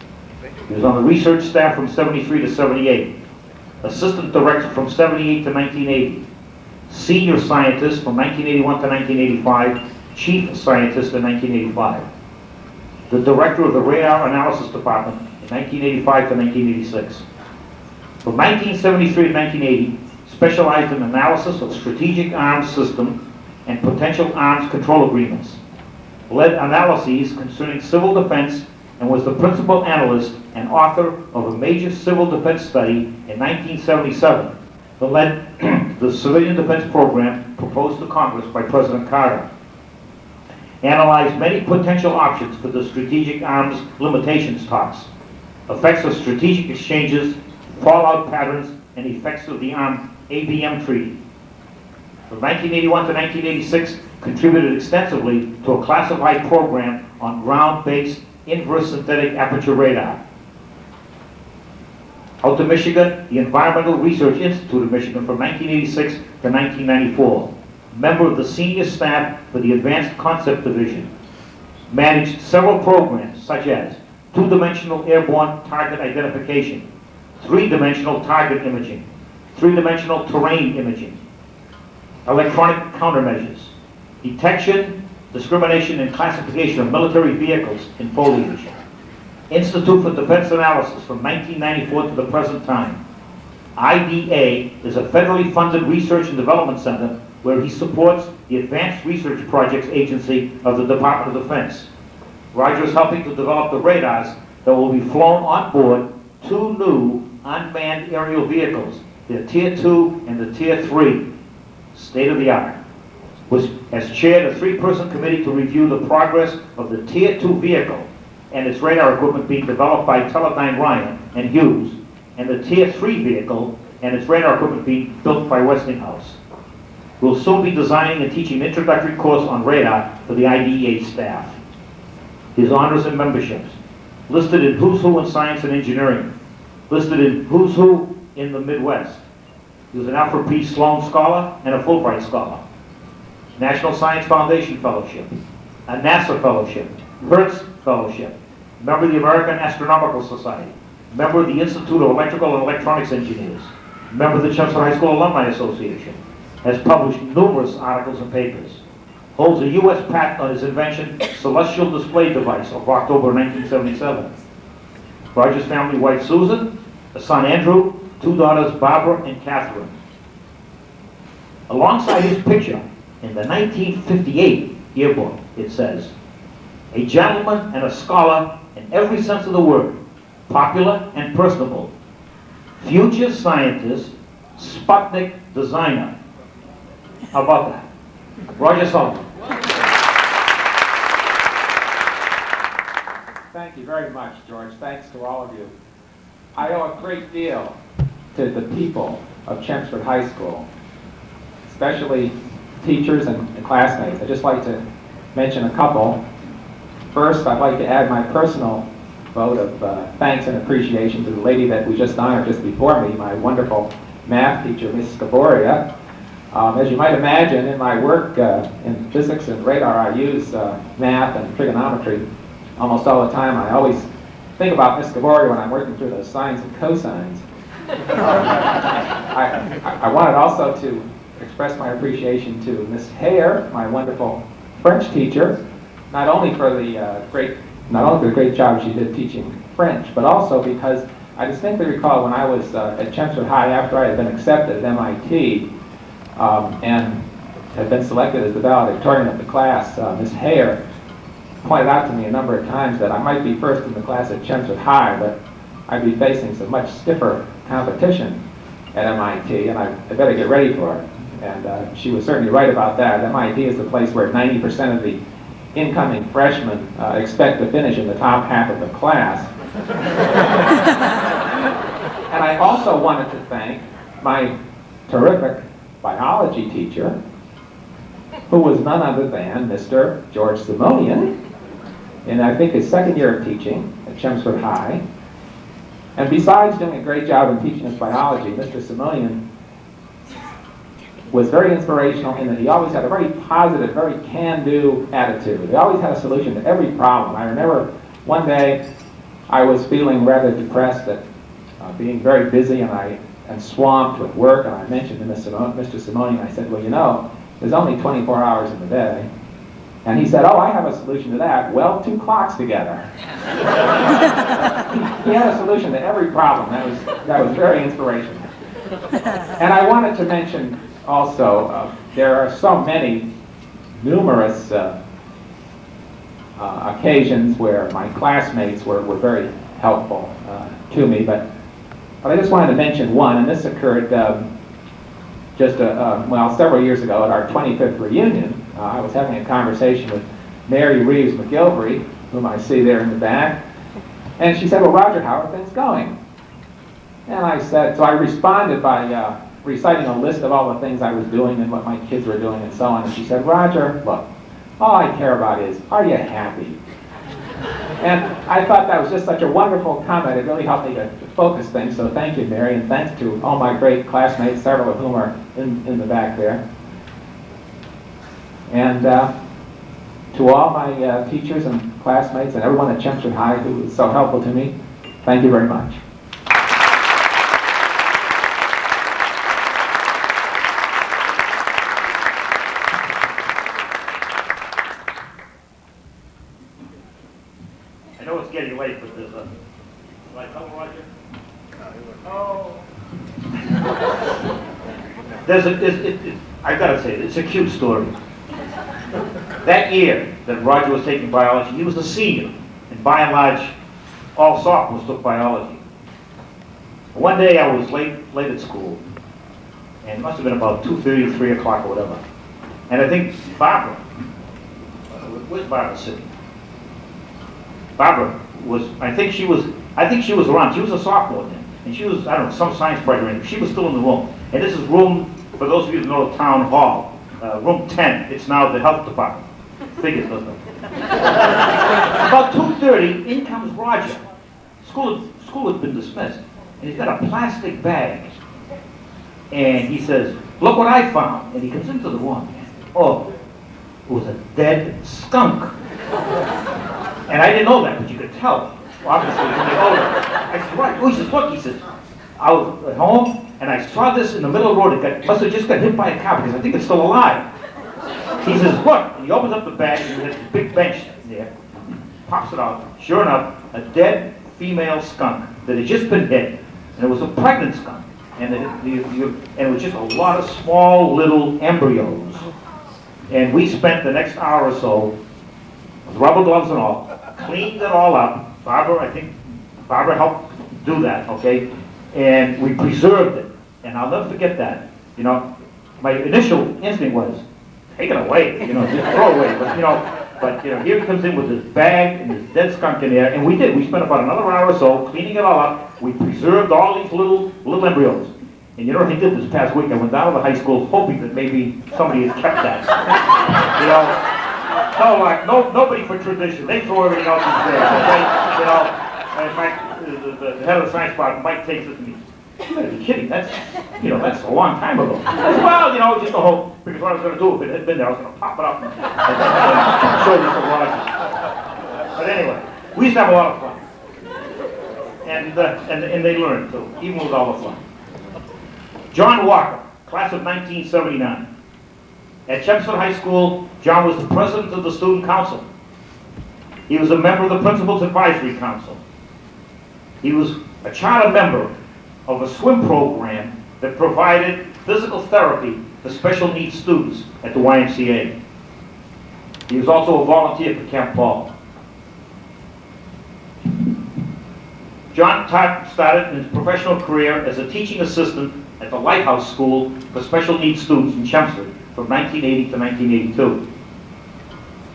He was on the research staff from 73 to 78. Assistant Director from 78 to 1980. Senior Scientist from 1981 to 1985. Chief Scientist in 1985. The Director of the Radar Analysis Department in 1985 to 1986. From 1973 to 1980, specialized in analysis of strategic arms system and potential arms control agreements. Led analyses concerning civil defense and was the principal analyst and author of a major civil defense study in 1977 that led the civilian defense program proposed to Congress by President Carter. Analyzed many potential options for the strategic arms limitations talks, effects of strategic exchanges, fallout patterns, and effects of the armed ABM treaty. From 1981 to 1986, contributed extensively to a classified program on ground-based inverse synthetic aperture radar. Out to Michigan, the Environmental Research Institute of Michigan from 1986 to 1994. Member of the senior staff for the Advanced Concept Division. Managed several programs such as two-dimensional airborne target identification, three-dimensional target imaging, three-dimensional terrain imaging, electronic countermeasures, detection, discrimination, and classification of military vehicles in foliage. Institute for Defense Analysis from 1994 to the present time. IDA is a federally funded research and development center where he supports the Advanced Research Projects Agency of the Department of Defense. Roger is helping to develop the radars that will be flown on board two new unmanned aerial vehicles, the Tier 2 and the Tier 3, state-of-the-art. Has chaired a three-person committee to review the progress of the Tier 2 vehicle and its radar equipment being developed by Teledyne Ryan and Hughes, and the Tier 3 vehicle and its radar equipment being built by Westinghouse. We'll soon be designing and teaching an introductory course on radar for the IDEA staff. His honors and memberships. Listed in Who's Who in Science and Engineering. Listed in Who's Who in the Midwest. He was an Alfred P. Sloan Scholar and a Fulbright Scholar. National Science Foundation Fellowship. A NASA Fellowship. Hertz Fellowship. Member of the American Astronomical Society. Member of the Institute of Electrical and Electronics Engineers. Member of the Chelmsford High School Alumni Association. Has published numerous articles and papers. holds a U.S. patent on his invention, Celestial Display Device, of October 1977. Roger's family, wife Susan, a son Andrew, two daughters Barbara and Catherine. Alongside his picture, in the 1958 yearbook, it says, "A gentleman and a scholar in every sense of the word, popular and personable, future scientist, Sputnik designer." How about that? Roger Sullivan. Thank you very much, George. Thanks to all of you. I owe a great deal to the people of Chelmsford High School, especially teachers and classmates. I'd just like to mention a couple. First, I'd like to add my personal vote of thanks and appreciation to the lady that we just honored just before me, my wonderful math teacher, Miss Scoboria. As you might imagine, in my work in physics and radar, I use math and trigonometry almost all the time. I always think about Miss Scoboria when I'm working through those sines and cosines. I wanted also to express my appreciation to Miss Hilaire, my wonderful French teacher, not only for the great job she did teaching French, but also because I distinctly recall when I was at Chelmsford High after I had been accepted at MIT and had been selected as the valedictorian of the class, Miss Hilaire pointed out to me a number of times that I might be first in the class at Chelmsford High, but I'd be facing some much stiffer competition at MIT, and I better get ready for it. And she was certainly right about that. MIT is the place where 90% of the incoming freshmen expect to finish in the top half of the class. And I also wanted to thank my terrific biology teacher, who was none other than Mr. George Simonian, in I think his second year of teaching at Chelmsford High. And besides doing a great job in teaching us biology, Mr. Simonian was very inspirational in that he always had a very positive, very can-do attitude. He always had a solution to every problem. I remember one day I was feeling rather depressed at being very busy and swamped with work, and I mentioned to Mr. Simonian, I said, well, you know, there's only 24 hours in the day. And he said, oh, I have a solution to that. Weld two clocks together. He had a solution to every problem. That was very inspirational. And I wanted to mention also, there are so many numerous occasions where my classmates were very helpful to me, but I just wanted to mention one, and this occurred several years ago at our 25th reunion. I was having a conversation with Mary Reeves McGilvery, whom I see there in the back, and she said, well, Roger, how are things going? And I said, so I responded by reciting a list of all the things I was doing and what my kids were doing and so on, and she said, Roger, look, all I care about is, are you happy? And I thought that was just such a wonderful comment. It really helped me to focus things, so thank you, Mary, and thanks to all my great classmates, several of whom are in the back there. And to all my teachers and classmates and everyone at Chelmsford High who was so helpful to me, thank you very much. I know it's getting late, but there's a... Will I come, Roger? Oh. I've got to say, it's a cute story. That year that Roger was taking biology, he was a senior, and by and large, all sophomores took biology. One day I was late at school, and it must have been about 2:30, 3 o'clock or whatever. And I think Barbara, where's Barbara sitting? Barbara was, I think she was around. She was a sophomore then, and she was, I don't know, some science project. She was still in the room. And this is room, for those of you who know Town Hall, room 10. It's now the health department. Figures, doesn't it? About 2:30, in comes Roger. School had been dismissed, and he's got a plastic bag. And he says, look what I found. And he comes into the room. Oh, it was a dead skunk. And I didn't know that, but you could tell, obviously, from the odor. I said, right. Oh, he says, look, he says, I was at home, and I saw this in the middle of the road. It must have just got hit by a car, because I think it's still alive. He says, look, and he opens up the bag, and there's a big bench there, pops it out. Sure enough, a dead female skunk that had just been hit, and it was a pregnant skunk. And it was just a lot of small little embryos. And we spent the next hour or so, with rubber gloves and all, cleaned it all up. I think Barbara helped do that, okay? And we preserved it. And I'll never forget that. You know, my initial instinct was, take it away, you know, just throw it away. But here he comes in with this bag and this dead skunk in there, and we did. We spent about another hour or so cleaning it all up. We preserved all these little embryos. And you know what I did this past week? I went down to the high school hoping that maybe somebody had kept that. Nobody for tradition. They throw everything else in there, okay? In fact, the head of the science department, Mike, takes it to me. You gotta be kidding, that's a long time ago. I said, well, just a hope, because what I was gonna do, if it had been there, I was gonna pop it up and show you some Rogers. But anyway, we used to have a lot of fun. And they learned too, even with all the fun. John Walker, class of 1979. At Chelmsford High School, John was the president of the student council. He was a member of the principal's advisory council. He was a charter member of a swim program that provided physical therapy to special needs students at the YMCA. He was also a volunteer for Camp Paul. John started his professional career as a teaching assistant at the Lighthouse School for Special Needs Students in Chelmsford from 1980 to 1982.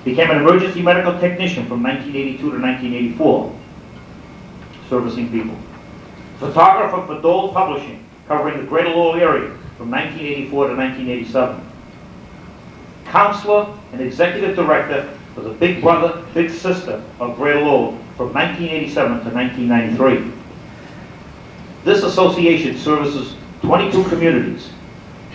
Became an emergency medical technician from 1982 to 1984, servicing people. Photographer for Dole Publishing, covering the Greater Lowell area from 1984 to 1987. Counselor and executive director for the Big Brother, Big Sister of Greater Lowell from 1987 to 1993. This association services 22 communities.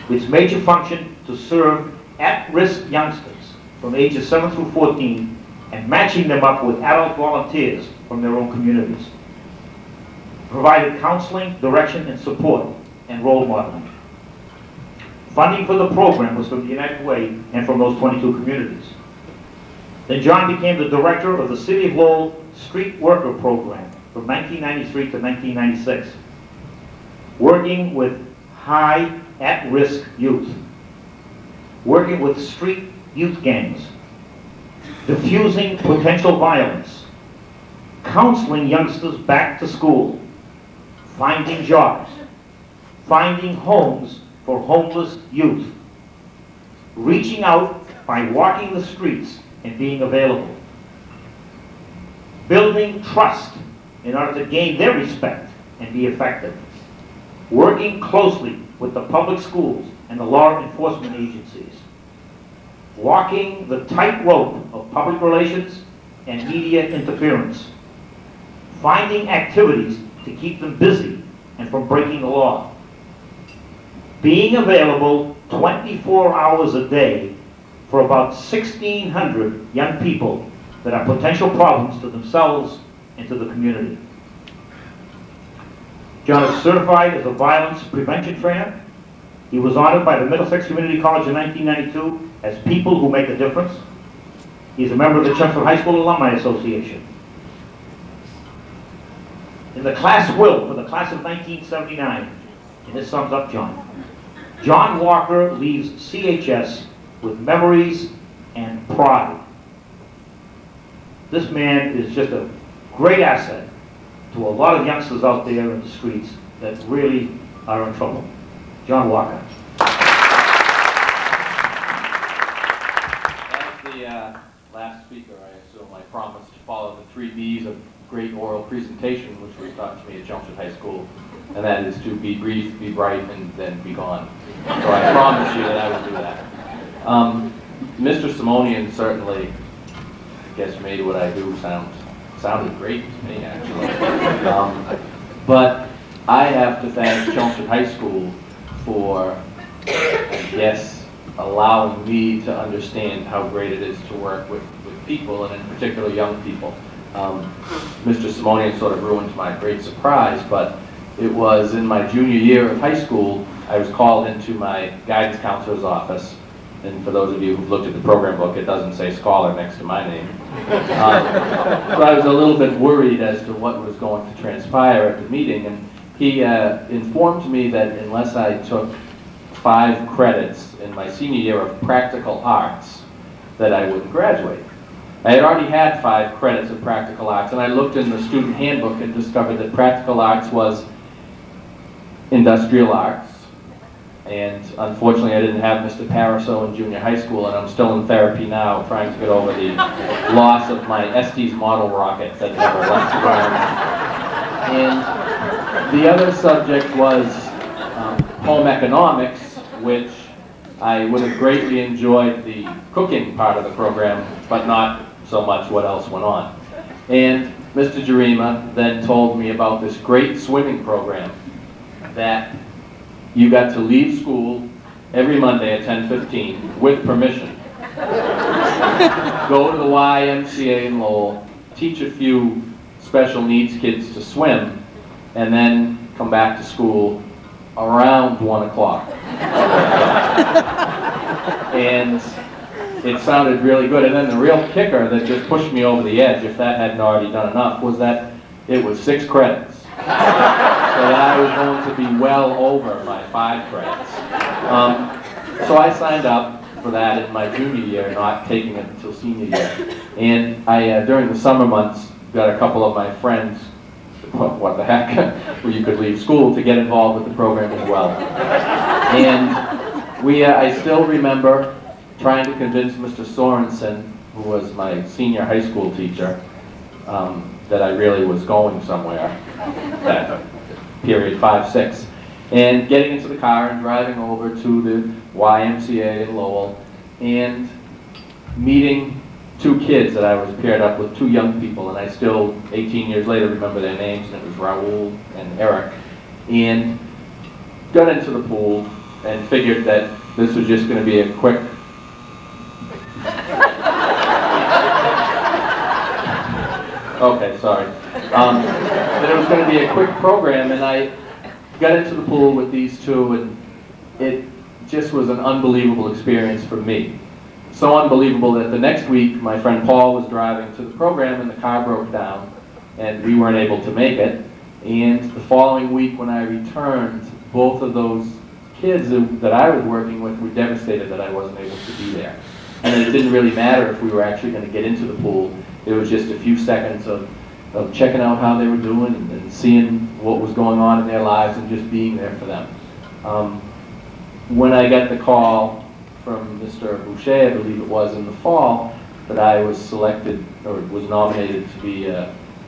Its major function to serve at-risk youngsters from ages 7 through 14 and matching them up with adult volunteers from their own communities. Provided counseling, direction, and support, and role modeling. Funding for the program was from the United Way and from those 22 communities. Then John became the director of the City of Lowell Street Worker Program from 1993 to 1996, working with high at-risk youth, working with street youth gangs, diffusing potential violence, counseling youngsters back to school, finding jobs, finding homes for homeless youth, reaching out by walking the streets and being available, building trust in order to gain their respect and be effective, working closely with the public schools and the law enforcement agencies, walking the tightrope of public relations and media interference, finding activities to keep them busy and from breaking the law, being available 24 hours a day for about 1,600 young people that are potential problems to themselves and to the community. John is certified as a violence prevention trainer. He was honored by the Middlesex Community College in 1992 as People Who Make a Difference. He's a member of the Chelmsford High School Alumni Association. In the class will for the class of 1979, and this sums up John. John Walker leaves CHS with memories and pride. This man is just a great asset to a lot of youngsters out there in the streets that really are in trouble. John Walker. As the last speaker, I assume I promised to follow the 3 B's of great oral presentation, which was taught to me at Chelmsford High School, and that is to be brief, be bright, and then be gone. So I promise you that I will do that. Mr. Simonian certainly, I guess, made what I do sounded great to me, actually. But I have to thank Chelmsford High School for, I guess, allowing me to understand how great it is to work with people, and in particular young people. Mr. Simonian sort of ruined my great surprise, but it was in my junior year of high school, I was called into my guidance counselor's office, And for those of you who've looked at the program book, it doesn't say scholar next to my name. So I was a little bit worried as to what was going to transpire at the meeting, and he informed me that unless I took 5 credits in my senior year of practical arts, that I wouldn't graduate. I had already had 5 credits of practical arts, and I looked in the student handbook and discovered that practical arts was industrial arts. And unfortunately, I didn't have Mr. Pariseau in junior high school, and I'm still in therapy now, trying to get over the loss of my Estes model rocket that never left the ground. And the other subject was home economics, which I would have greatly enjoyed the cooking part of the program, but not so much what else went on. And Mr. Jarima then told me about this great swimming program that you got to leave school every Monday at 10:15 with permission. Go to the YMCA in Lowell, teach a few special needs kids to swim, and then come back to school around 1 o'clock. And it sounded really good. And then the real kicker that just pushed me over the edge, if that hadn't already done enough, was that it was 6 credits. So that I was going to be well over my 5 credits. So I signed up for that in my junior year, not taking it until senior year. And I, during the summer months, got a couple of my friends, what the heck, where you could leave school to get involved with the program as well. And I still remember trying to convince Mr. Sorensen, who was my senior high school teacher, that I really was going somewhere, that period 5-6. And getting into the car and driving over to the YMCA in Lowell and meeting 2 kids that I was paired up with, 2 young people, and I still, 18 years later, remember their names, and it was Raul and Eric. And got into the pool and figured that this was just going to be a quick okay, sorry. That it was going to be a quick program, and I got into the pool with these 2, and it just was an unbelievable experience for me. So unbelievable that the next week, my friend Paul was driving to the program, and the car broke down, and we weren't able to make it. And the following week, when I returned, both of those kids that I was working with were devastated that I wasn't able to be there. And it didn't really matter if we were actually going to get into the pool. It was just a few seconds of checking out how they were doing and seeing what was going on in their lives and just being there for them. When I got the call from Mr. Boucher, I believe it was in the fall, that I was selected or was nominated to be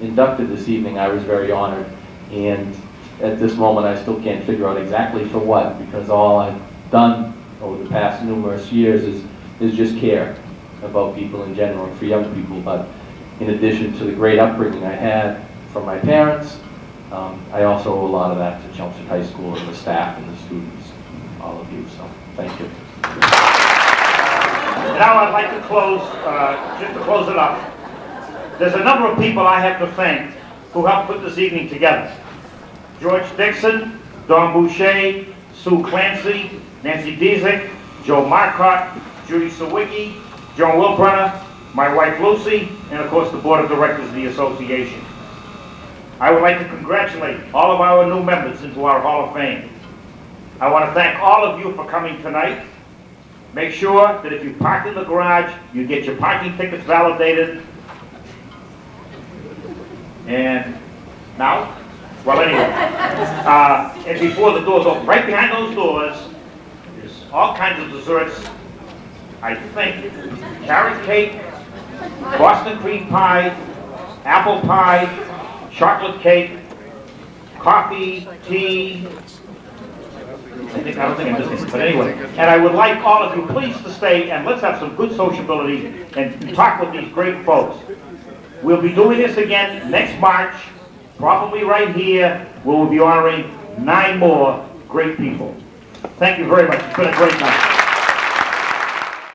inducted this evening, I was very honored. And at this moment, I still can't figure out exactly for what, because all I've done over the past numerous years is just care about people in general and for young people. But in addition to the great upbringing I had from my parents, I also owe a lot of that to Chelmsford High School and the staff and the students, all of you, so thank you. Now I'd like to close, just to close it up. There's a number of people I have to thank who helped put this evening together. George Dixon, Don Boucher, Sue Clancy, Nancy Diezik, Joe Marcotte, Judy Sawicki, Joan Wilbrenner, my wife Lucy, and of course the Board of Directors of the Association. I would like to congratulate all of our new members into our Hall of Fame. I want to thank all of you for coming tonight. Make sure that if you park in the garage, you get your parking tickets validated. And now, well anyway, and before the doors open, right behind those doors, there's all kinds of desserts. I think carrot cake, Boston cream pie, apple pie, chocolate cake, coffee, tea. I don't think I'm missing it, but anyway. And I would like all of you please to stay and let's have some good sociability and talk with these great folks. We'll be doing this again next March, probably right here, where we'll be honoring 9 more great people. Thank you very much. It's been a great night.